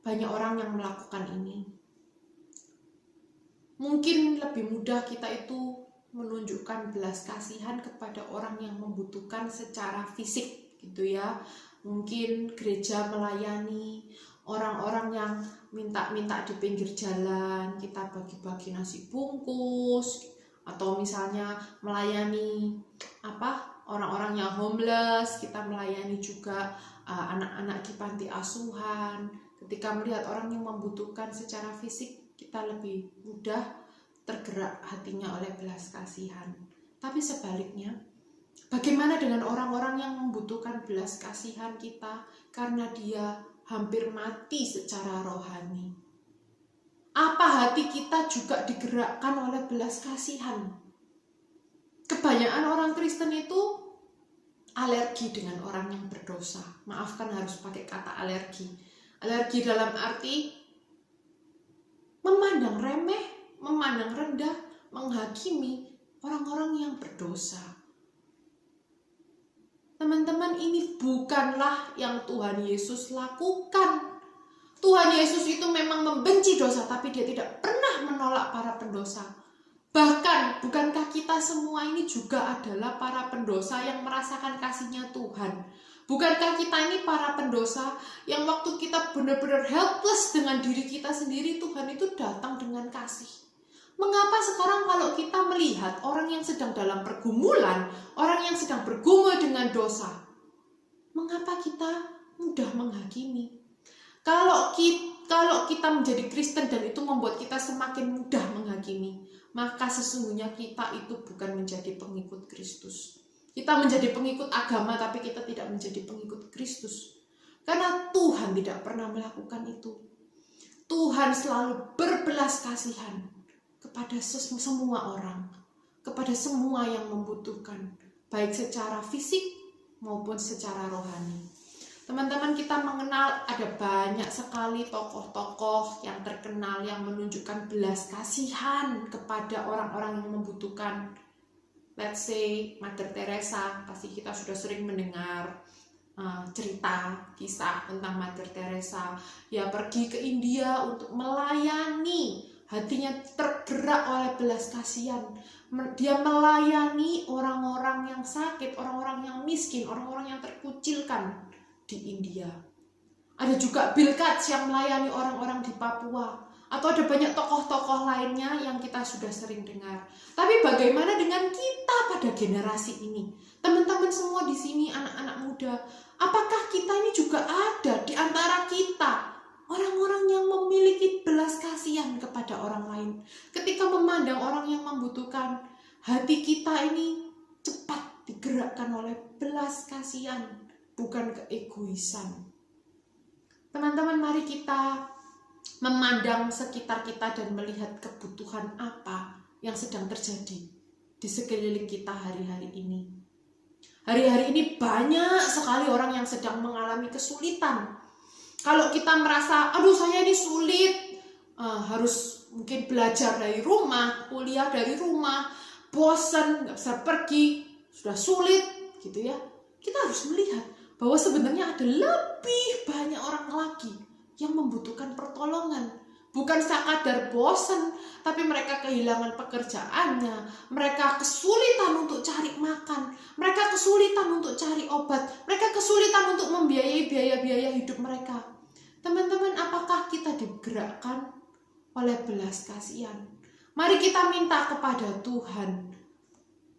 Speaker 3: banyak orang yang melakukan ini. Mungkin lebih mudah kita itu menunjukkan belas kasihan kepada orang yang membutuhkan secara fisik gitu ya. Mungkin gereja melayani orang-orang yang minta-minta di pinggir jalan, kita bagi-bagi nasi bungkus, atau misalnya melayani orang-orang yang homeless, kita melayani juga anak-anak di panti asuhan. Ketika melihat orang yang membutuhkan secara fisik, kita lebih mudah tergerak hatinya oleh belas kasihan. Tapi sebaliknya, bagaimana dengan orang-orang yang membutuhkan belas kasihan kita karena dia hampir mati secara rohani? Apa hati kita juga digerakkan oleh belas kasihan? Kebanyakan orang Kristen itu alergi dengan orang yang berdosa. Maafkan harus pakai kata alergi. Alergi dalam arti memandang remeh, memandang rendah, menghakimi orang-orang yang berdosa. Teman-teman, ini bukanlah yang Tuhan Yesus lakukan. Tuhan Yesus itu memang membenci dosa, tapi dia tidak pernah menolak para pendosa. Bahkan, bukankah kita semua ini juga adalah para pendosa yang merasakan kasih-Nya Tuhan? Bukankah kita ini para pendosa yang waktu kita benar-benar helpless dengan diri kita sendiri, Tuhan itu datang dengan kasih. Mengapa sekarang kalau kita melihat orang yang sedang dalam pergumulan, orang yang sedang bergumul dengan dosa, mengapa kita mudah menghakimi? Kalau kita menjadi Kristen dan itu membuat kita semakin mudah menghakimi, maka sesungguhnya kita itu bukan menjadi pengikut Kristus. Kita menjadi pengikut agama, tapi kita tidak menjadi pengikut Kristus. Karena Tuhan tidak pernah melakukan itu. Tuhan selalu berbelas kasihan kepada semua orang, kepada semua yang membutuhkan, baik secara fisik maupun secara rohani. Teman-teman, kita mengenal ada banyak sekali tokoh-tokoh yang terkenal yang menunjukkan belas kasihan kepada orang-orang yang membutuhkan. Let's say Mother Teresa, pasti kita sudah sering mendengar cerita, kisah tentang Mother Teresa. Dia pergi ke India untuk melayani, hatinya tergerak oleh belas kasihan. Dia melayani orang-orang yang sakit, orang-orang yang miskin, orang-orang yang terkucilkan di India. Ada juga Bill Gates yang melayani orang-orang di Papua. Atau ada banyak tokoh-tokoh lainnya yang kita sudah sering dengar. Tapi bagaimana dengan kita pada generasi ini? Teman-teman semua di sini, anak-anak muda, apakah kita ini juga ada di antara kita orang-orang yang memiliki belas kasihan kepada orang lain? Ketika memandang orang yang membutuhkan, hati kita ini cepat digerakkan oleh belas kasihan, bukan keegoisan. Teman-teman, mari kita memandang sekitar kita dan melihat kebutuhan apa yang sedang terjadi di sekeliling kita hari-hari ini. Hari-hari ini banyak sekali orang yang sedang mengalami kesulitan. Kalau kita merasa, aduh saya ini sulit, harus mungkin belajar dari rumah, kuliah dari rumah, bosan, gak bisa pergi, sudah sulit gitu ya. Kita harus melihat bahwa sebenarnya ada lebih banyak orang lagi yang membutuhkan pertolongan. Bukan sekadar bosan, tapi mereka kehilangan pekerjaannya, mereka kesulitan untuk cari makan, mereka kesulitan untuk cari obat, mereka kesulitan untuk membiayai biaya-biaya hidup mereka. Teman-teman, apakah kita digerakkan oleh belas kasihan? Mari kita minta kepada Tuhan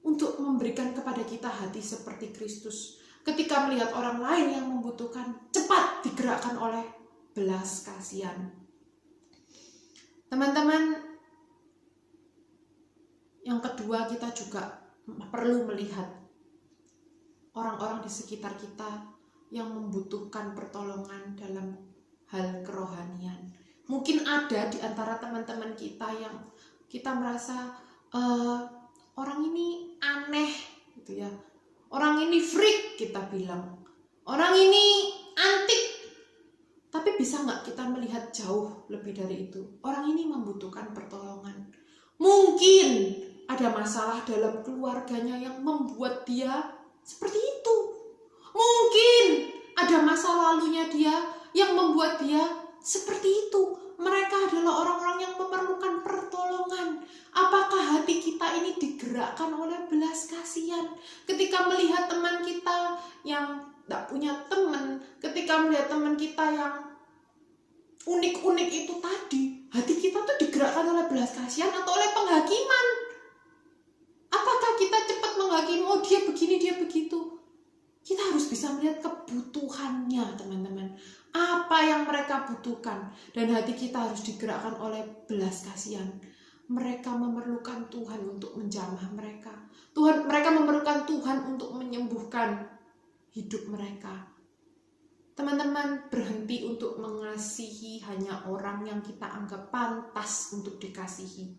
Speaker 3: untuk memberikan kepada kita hati seperti Kristus. Ketika melihat orang lain yang membutuhkan, cepat digerakkan oleh belas kasihan. Teman-teman, yang kedua, kita juga perlu melihat orang-orang di sekitar kita yang membutuhkan pertolongan dalam hal kerohanian. Mungkin ada di antara teman-teman kita yang kita merasa orang ini aneh gitu ya. Orang ini freak kita bilang. Orang ini antik. Tapi bisa nggak kita melihat jauh lebih dari itu? Orang ini membutuhkan pertolongan. Mungkin ada masalah dalam keluarganya yang membuat dia seperti itu. Mungkin ada masa lalunya dia yang membuat dia seperti itu. Mereka adalah orang-orang yang memerlukan pertolongan. Apakah hati kita ini digerakkan oleh belas kasihan? Ketika melihat teman kita yang tidak punya teman, ketika melihat teman kita yang unik-unik itu tadi, hati kita tuh digerakkan oleh belas kasihan atau oleh penghakiman? Apakah kita cepat menghakimi, oh dia begini, dia begitu? Kita harus bisa melihat kebutuhannya, teman-teman. Apa yang mereka butuhkan. Dan hati kita harus digerakkan oleh belas kasihan. Mereka memerlukan Tuhan untuk menjamah mereka. Mereka memerlukan Tuhan untuk menyembuhkan hidup mereka. Teman-teman, berhenti untuk mengasihi hanya orang yang kita anggap pantas untuk dikasihi.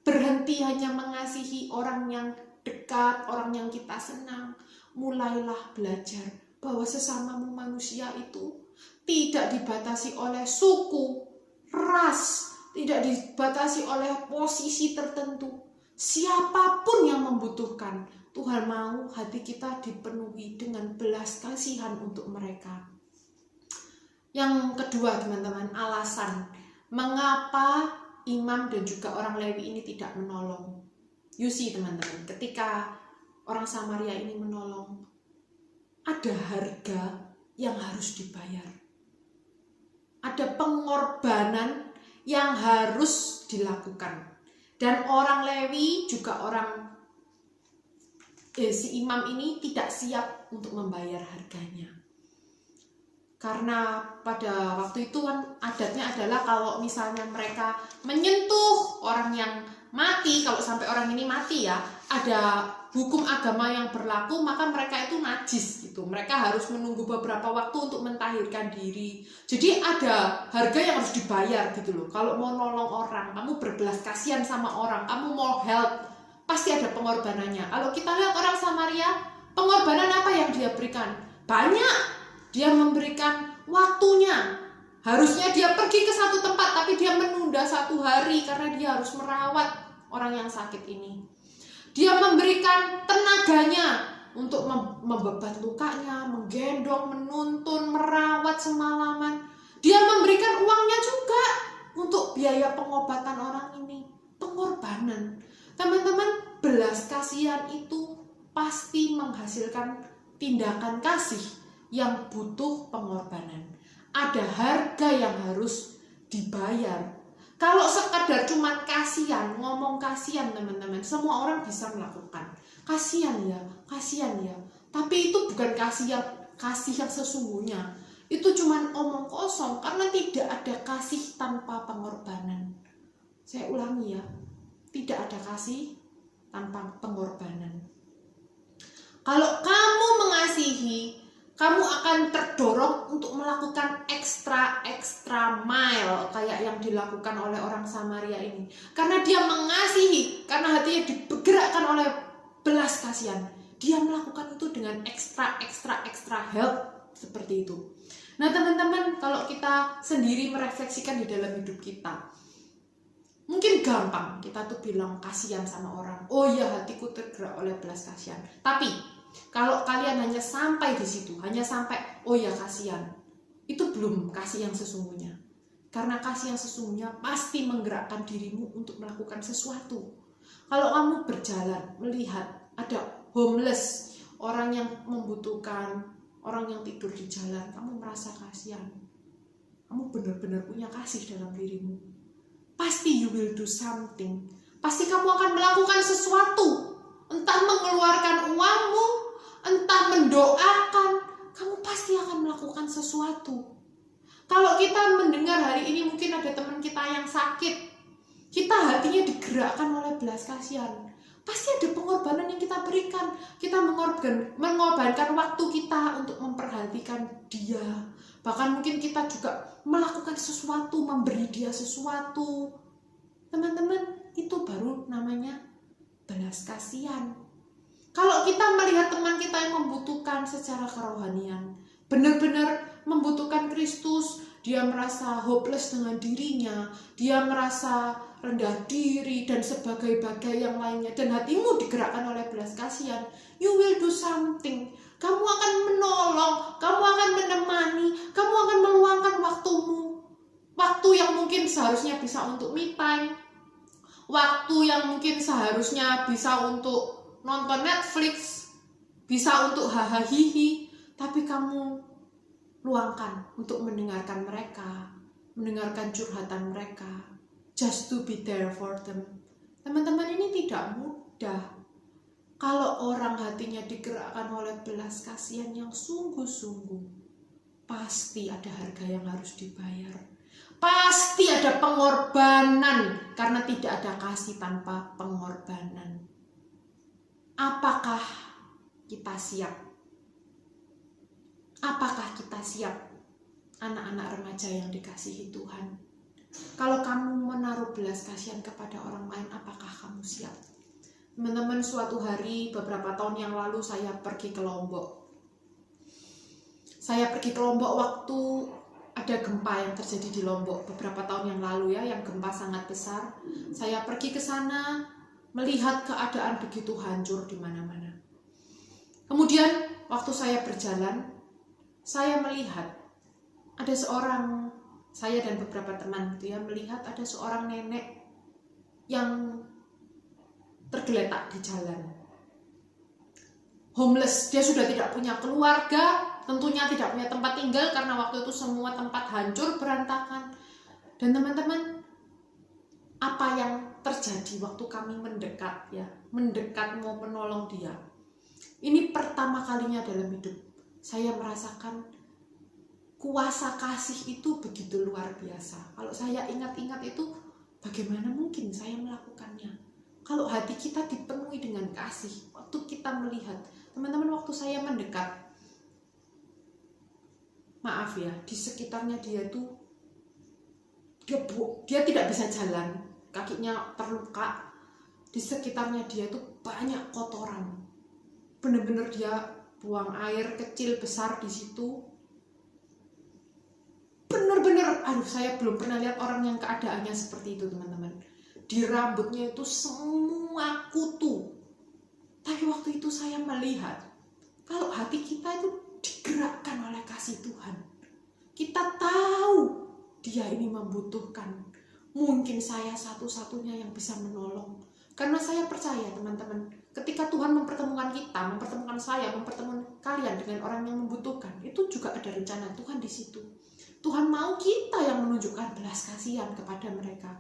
Speaker 3: Berhenti hanya mengasihi orang yang dekat, orang yang kita senang. Mulailah belajar bahwa sesamamu manusia itu tidak dibatasi oleh suku, ras, tidak dibatasi oleh posisi tertentu. Siapapun yang membutuhkan, Tuhan mau hati kita dipenuhi dengan belas kasihan untuk mereka. Yang kedua teman-teman, alasan mengapa imam dan juga orang Lewi ini tidak menolong. You see teman-teman, ketika orang Samaria ini menolong, ada harga yang harus dibayar. Ada pengorbanan yang harus dilakukan. Dan orang Lewi juga si imam ini tidak siap untuk membayar harganya. Karena pada waktu itu kan adatnya adalah kalau misalnya mereka menyentuh orang yang mati, kalau sampai orang ini mati ya, ada hukum agama yang berlaku, maka mereka itu najis gitu. Mereka harus menunggu beberapa waktu untuk mentahirkan diri. Jadi ada harga yang harus dibayar gitu loh. Kalau mau nolong orang, kamu berbelas kasihan sama orang, kamu mau help, pasti ada pengorbanannya. Kalau kita lihat orang Samaria, pengorbanan apa yang dia berikan? Banyak. Dia memberikan waktunya. Harusnya dia pergi ke satu tempat, tapi dia menunda 1 hari karena dia harus merawat orang yang sakit ini. Dia memberikan tenaganya untuk membebat lukanya, menggendong, menuntun, merawat semalaman. Dia memberikan uangnya juga untuk biaya pengobatan orang ini. Pengorbanan. Teman-teman, belas kasihan itu pasti menghasilkan tindakan kasih yang butuh pengorbanan. Ada harga yang harus dibayar. Kalau sekadar cuma kasihan, ngomong kasihan teman-teman, semua orang bisa melakukan. Kasihan ya. Tapi itu bukan kasih yang sesungguhnya. Itu cuma omong kosong karena tidak ada kasih tanpa pengorbanan. Saya ulangi ya, tidak ada kasih tanpa pengorbanan. Kalau kamu mengasihi, kamu akan terdorong untuk melakukan extra mile kayak yang dilakukan oleh orang Samaria ini. Karena dia mengasihi, karena hatinya digerakkan oleh belas kasihan. Dia melakukan itu dengan extra help seperti itu. Nah teman-teman, kalau kita sendiri merefleksikan di dalam hidup kita, mungkin gampang kita tuh bilang kasihan sama orang. Oh ya, hatiku tergerak oleh belas kasihan. Tapi kalau kalian hanya sampai di situ, hanya sampai oh ya kasihan, itu belum kasih yang sesungguhnya. Karena kasih yang sesungguhnya pasti menggerakkan dirimu untuk melakukan sesuatu. Kalau kamu berjalan melihat ada homeless, orang yang membutuhkan, orang yang tidur di jalan, kamu merasa kasihan. Kamu benar-benar punya kasih dalam dirimu. Pasti you will do something. Pasti kamu akan melakukan sesuatu. Entah mengeluarkan uangmu, entah mendoakan, kamu pasti akan melakukan sesuatu. Kalau kita mendengar hari ini mungkin ada teman kita yang sakit, kita hatinya digerakkan oleh belas kasihan. Pasti ada pengorbanan yang kita berikan. Kita mengorbankan waktu kita untuk memperhatikan dia. Bahkan mungkin kita juga melakukan sesuatu, memberi dia sesuatu. Teman-teman, itu baru namanya belas kasihan. Kalau kita melihat teman kita yang membutuhkan secara kerohanian, benar-benar membutuhkan Kristus, dia merasa hopeless dengan dirinya, dia merasa rendah diri dan sebagai-bagai yang lainnya, dan hatimu digerakkan oleh belas kasihan, you will do something. Kamu akan menolong, kamu akan menemani, kamu akan meluangkan waktumu. Waktu yang mungkin seharusnya bisa untuk me time, waktu yang mungkin seharusnya bisa untuk nonton Netflix, bisa untuk hahaha, tapi kamu luangkan untuk mendengarkan mereka, mendengarkan curhatan mereka, just to be there for them. Teman-teman, ini tidak mudah. Kalau orang hatinya digerakkan oleh belas kasihan yang sungguh-sungguh, pasti ada harga yang harus dibayar. Pasti ada pengorbanan, karena tidak ada kasih tanpa pengorbanan. Apakah kita siap? Apakah kita siap, anak-anak remaja yang dikasihi Tuhan? Kalau kamu menaruh belas kasihan kepada orang lain, apakah kamu siap? Teman-teman, suatu hari beberapa tahun yang lalu saya pergi ke Lombok. Saya pergi ke Lombok waktu ada gempa yang terjadi di Lombok beberapa tahun yang lalu ya, yang gempa sangat besar. Saya pergi ke sana melihat keadaan begitu hancur di mana-mana. Kemudian waktu saya berjalan, saya melihat ada seorang, saya dan beberapa teman gitu ya, melihat ada seorang nenek yang tergeletak di jalan. Homeless, dia sudah tidak punya keluarga, tentunya tidak punya tempat tinggal karena waktu itu semua tempat hancur berantakan. Dan teman-teman, apa yang terjadi waktu kami mendekat mau menolong dia. Ini pertama kalinya dalam hidup saya merasakan kuasa kasih itu begitu luar biasa. Kalau saya ingat-ingat itu, bagaimana mungkin saya melakukannya? Kalau hati kita dipenuhi dengan kasih, waktu kita melihat, teman-teman, waktu saya mendekat, maaf ya, di sekitarnya dia tuh, dia tidak bisa jalan, kakinya terluka, di sekitarnya dia tuh banyak kotoran, bener-bener dia buang air kecil besar di situ, bener-bener, aduh, saya belum pernah lihat orang yang keadaannya seperti itu, teman-teman. Di rambutnya itu semua kutu. Tapi waktu itu saya melihat, kalau hati kita itu digerakkan oleh kasih Tuhan, kita tahu dia ini membutuhkan. Mungkin saya satu-satunya yang bisa menolong. Karena saya percaya, teman-teman, ketika Tuhan mempertemukan kita, mempertemukan saya, mempertemukan kalian dengan orang yang membutuhkan, itu juga ada rencana Tuhan di situ. Tuhan mau kita yang menunjukkan belas kasihan kepada mereka.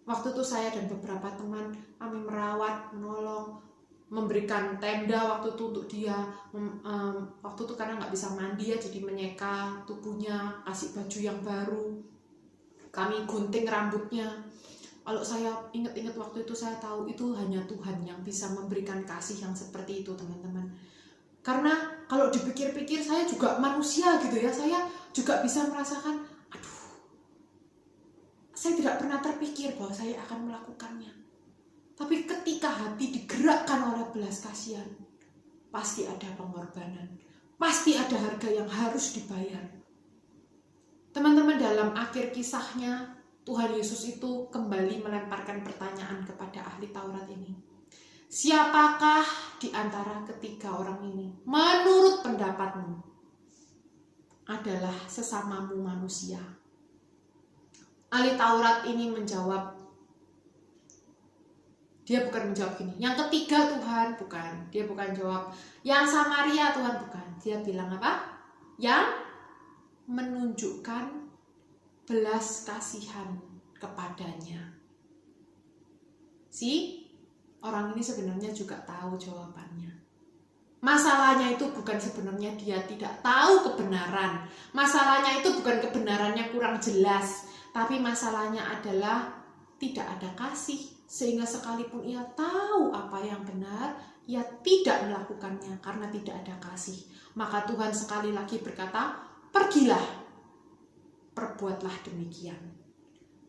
Speaker 3: Waktu itu saya dan beberapa teman, kami merawat, menolong, memberikan tenda waktu itu untuk dia. Waktu itu karena nggak bisa mandi ya, jadi menyeka tubuhnya, kasih baju yang baru, kami gunting rambutnya. Kalau saya ingat-ingat waktu itu, saya tahu itu hanya Tuhan yang bisa memberikan kasih yang seperti itu, teman-teman. Karena kalau dipikir-pikir, saya juga manusia gitu ya, saya juga bisa merasakan, aduh, saya tidak pernah terpikir bahwa saya akan melakukannya. Tapi ketika hati digerakkan oleh belas kasihan, pasti ada pengorbanan, pasti ada harga yang harus dibayar. Teman-teman, dalam akhir kisahnya, Tuhan Yesus itu kembali melemparkan pertanyaan kepada ahli Taurat ini. Siapakah di antara ketiga orang ini, menurut pendapatmu, adalah sesamamu manusia? Ahli Taurat ini menjawab, dia bukan menjawab gini, yang ketiga Tuhan, bukan. Dia bukan jawab, yang Samaria Tuhan, bukan. Dia bilang apa? Yang menunjukkan belas kasihan kepadanya. Orang ini sebenarnya juga tahu jawabannya. Masalahnya itu bukan sebenarnya dia tidak tahu kebenaran. Masalahnya itu bukan kebenarannya kurang jelas, tapi masalahnya adalah tidak ada kasih. Sehingga sekalipun ia tahu apa yang benar, ia tidak melakukannya karena tidak ada kasih. Maka Tuhan sekali lagi berkata, pergilah, perbuatlah demikian.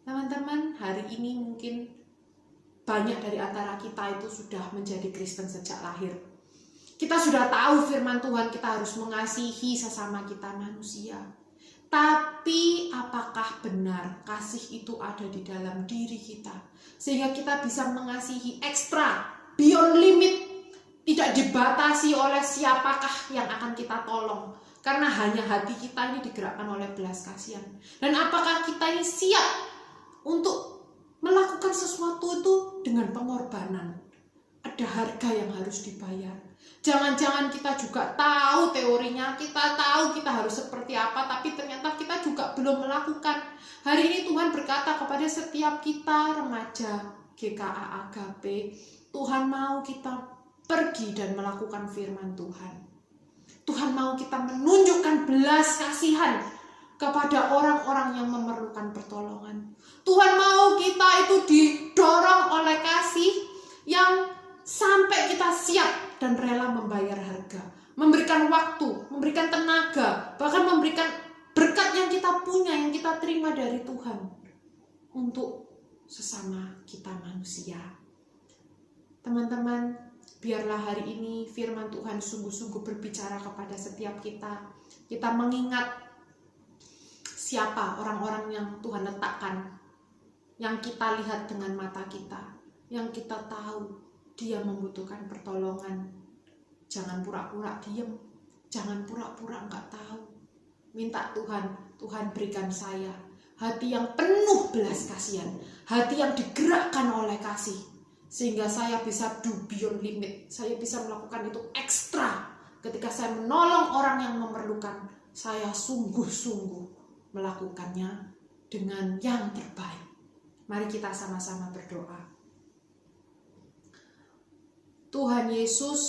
Speaker 3: Teman-teman, hari ini mungkin banyak dari antara kita itu sudah menjadi Kristen sejak lahir. Kita sudah tahu firman Tuhan, kita harus mengasihi sesama kita manusia. Tapi apakah benar kasih itu ada di dalam diri kita, sehingga kita bisa mengasihi ekstra, beyond limit, tidak dibatasi oleh siapakah yang akan kita tolong, karena hanya hati kita ini digerakkan oleh belas kasihan. Dan apakah kita ini siap untuk melakukan sesuatu itu dengan pengorbanan? Ada harga yang harus dibayar. Jangan-jangan kita juga tahu teorinya, kita tahu kita harus seperti apa, tapi ternyata kita juga belum melakukan. Hari ini Tuhan berkata kepada setiap kita remaja GKA Agape, Tuhan mau kita pergi dan melakukan firman Tuhan. Tuhan mau kita menunjukkan belas kasihan kepada orang-orang yang memerlukan pertolongan. Tuhan mau kita itu didorong oleh kasih yang sampai kita siap dan rela membayar harga, memberikan waktu, memberikan tenaga, bahkan memberikan berkat yang kita punya, yang kita terima dari Tuhan untuk sesama kita manusia. Teman-teman, biarlah hari ini firman Tuhan sungguh-sungguh berbicara kepada setiap kita. Kita mengingat siapa orang-orang yang Tuhan letakkan, yang kita lihat dengan mata kita, yang kita tahu dia membutuhkan pertolongan. Jangan pura-pura diem, jangan pura-pura nggak tahu. minta Tuhan berikan saya hati yang penuh belas kasihan, hati yang digerakkan oleh kasih, sehingga saya bisa do beyond limit, saya bisa melakukan itu ekstra. Ketika saya menolong orang yang memerlukan, saya sungguh-sungguh melakukannya dengan yang terbaik. Mari kita sama-sama berdoa. Tuhan Yesus,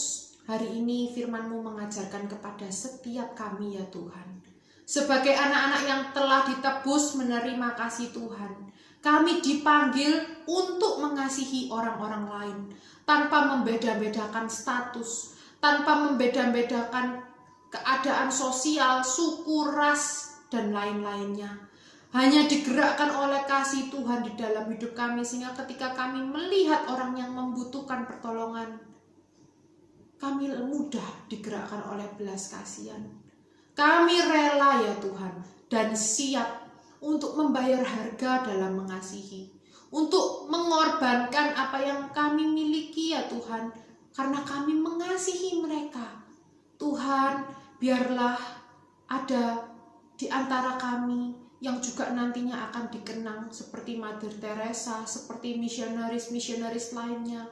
Speaker 3: hari ini firman-Mu mengajarkan kepada setiap kami ya Tuhan. Sebagai anak-anak yang telah ditebus menerima kasih Tuhan, kami dipanggil untuk mengasihi orang-orang lain tanpa membeda-bedakan status, tanpa membeda-bedakan keadaan sosial, suku, ras, dan lain-lainnya. Hanya digerakkan oleh kasih Tuhan di dalam hidup kami, sehingga ketika kami melihat orang yang membutuhkan pertolongan, kami mudah digerakkan oleh belas kasihan. Kami rela ya Tuhan dan siap untuk membayar harga dalam mengasihi, untuk mengorbankan apa yang kami miliki ya Tuhan, karena kami mengasihi mereka. Tuhan, biarlah ada di antara kami yang juga nantinya akan dikenang seperti Mother Teresa, seperti misionaris-misionaris lainnya.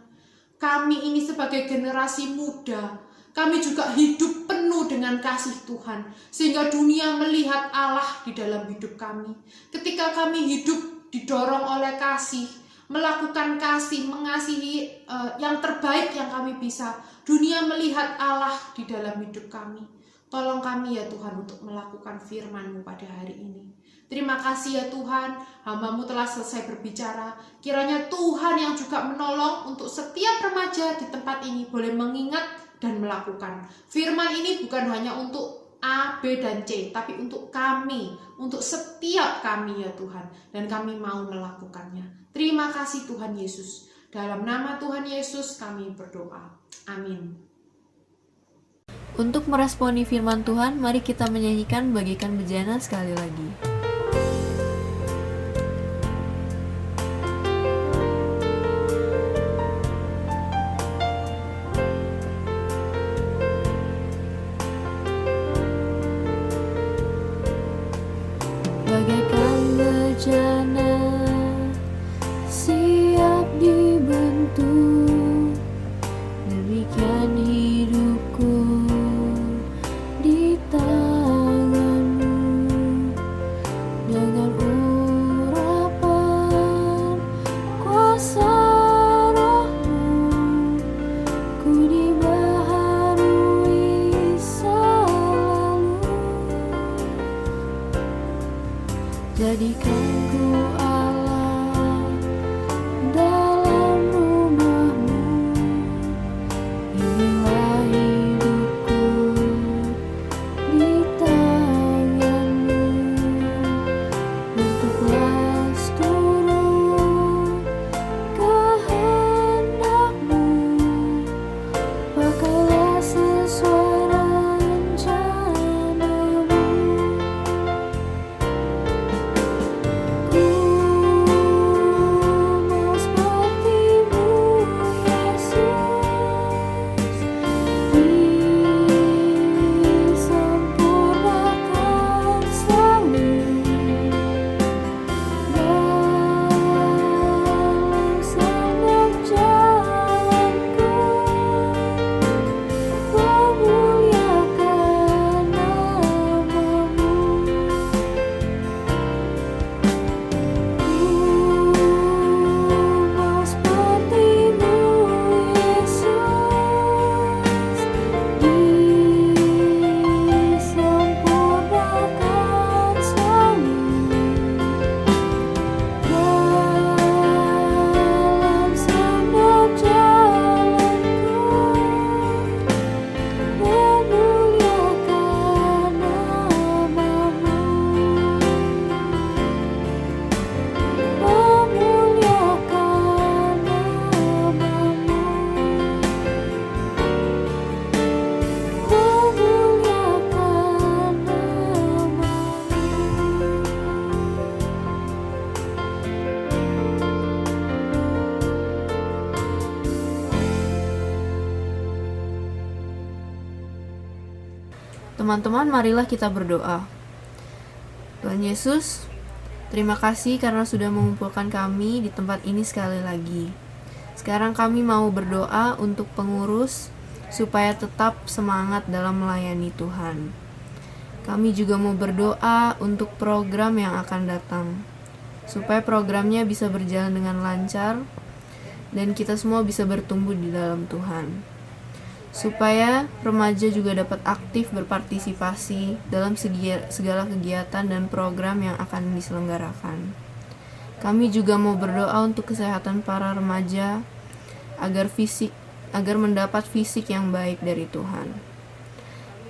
Speaker 3: Kami ini sebagai generasi muda, kami juga hidup penuh dengan kasih Tuhan, sehingga dunia melihat Allah di dalam hidup kami. Ketika kami hidup didorong oleh kasih, melakukan kasih, mengasihi yang terbaik yang kami bisa, dunia melihat Allah di dalam hidup kami. Tolong kami ya Tuhan untuk melakukan firman-Mu pada hari ini. Terima kasih ya Tuhan, hamba-Mu telah selesai berbicara. Kiranya Tuhan yang juga menolong untuk setiap remaja di tempat ini boleh mengingat dan melakukan. Firman ini bukan hanya untuk A, B, dan C, tapi untuk kami, untuk setiap kami ya Tuhan. Dan kami mau melakukannya. Terima kasih Tuhan Yesus. Dalam nama Tuhan Yesus kami berdoa. Amin.
Speaker 1: Untuk meresponi firman Tuhan, mari kita menyanyikan Bagaikan Bejana sekali lagi.
Speaker 2: Bagaikan bejana siap dibentuk, demikian hidupku di tangan-Mu. Dengan urapan kuasa Roh-Mu, ku dibaharui selalu. Jadikan ku Allah dalam rumah-Mu, inilah hidupku di tangan-Mu. Bentuklah seluruh kehendak-Mu, pakailah sesuai rencana-Mu. Ku mau seperti-Mu, Yesus, disempurnakan selalu dalam setiap jalanku, memuliakan nama-Mu. Mau seperti-Mu, Yesus, disempurnakan selalu dalam setiap jalanku, memuliakan nama-Mu. Memuliakan nama-Mu, memuliakan
Speaker 1: Teman-teman, marilah kita berdoa. Tuhan Yesus, terima kasih karena sudah mengumpulkan kami di tempat ini sekali lagi. Sekarang kami mau berdoa untuk pengurus supaya tetap semangat dalam melayani Tuhan. Kami juga mau berdoa untuk program yang akan datang, supaya programnya bisa berjalan dengan lancar dan kita semua bisa bertumbuh di dalam Tuhan. Supaya remaja juga dapat aktif berpartisipasi dalam segala kegiatan dan program yang akan diselenggarakan. Kami juga mau berdoa untuk kesehatan para remaja agar mendapat fisik yang baik dari Tuhan.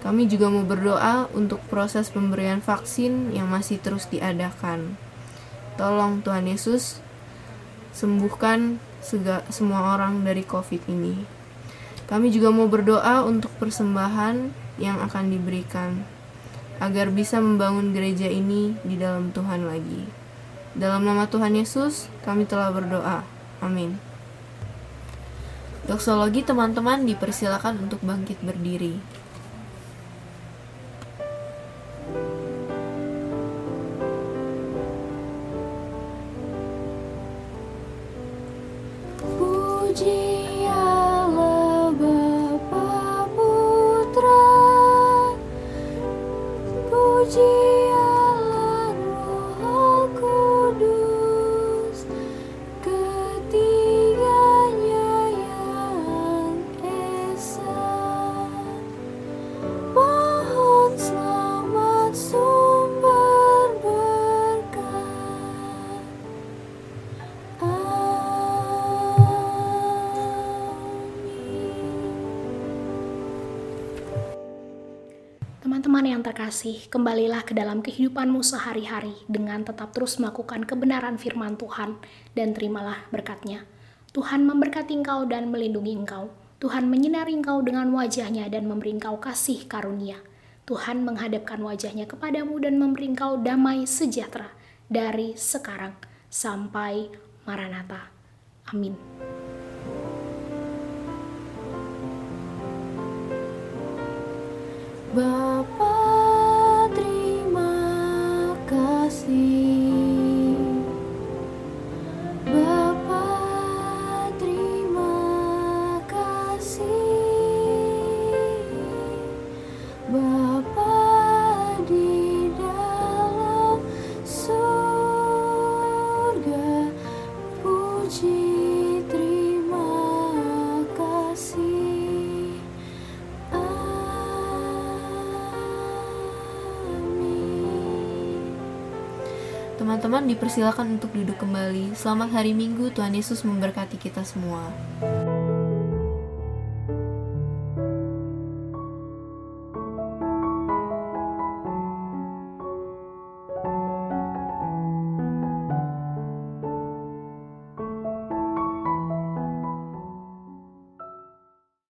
Speaker 1: Kami juga mau berdoa untuk proses pemberian vaksin yang masih terus diadakan. Tolong Tuhan Yesus sembuhkan semua orang dari COVID ini. Kami juga mau berdoa untuk persembahan yang akan diberikan, agar bisa membangun gereja ini di dalam Tuhan lagi. Dalam nama Tuhan Yesus, kami telah berdoa. Amin. Doksologi teman-teman dipersilakan untuk bangkit berdiri.
Speaker 2: Puji Allah Bapa Putra, puji Allah Roh Kudus, ketiganya yang esa. Pohon selamat sumber berkat.
Speaker 4: Teman-teman yang terkasih, kembalilah ke dalam kehidupanmu sehari-hari dengan tetap terus melakukan kebenaran firman Tuhan dan terimalah berkat-Nya. Tuhan memberkati engkau dan melindungi engkau. Tuhan menyinari engkau dengan wajah-Nya dan memberi engkau kasih karunia. Tuhan menghadapkan wajah-Nya kepadamu dan memberi engkau damai sejahtera dari sekarang sampai Maranatha. Amin.
Speaker 2: Bapa, terima kasih. Bapa, terima kasih. Bapa di dalam surga, puji terima kasih.
Speaker 1: Teman-teman dipersilakan untuk duduk kembali. Selamat hari Minggu, Tuhan Yesus memberkati kita semua.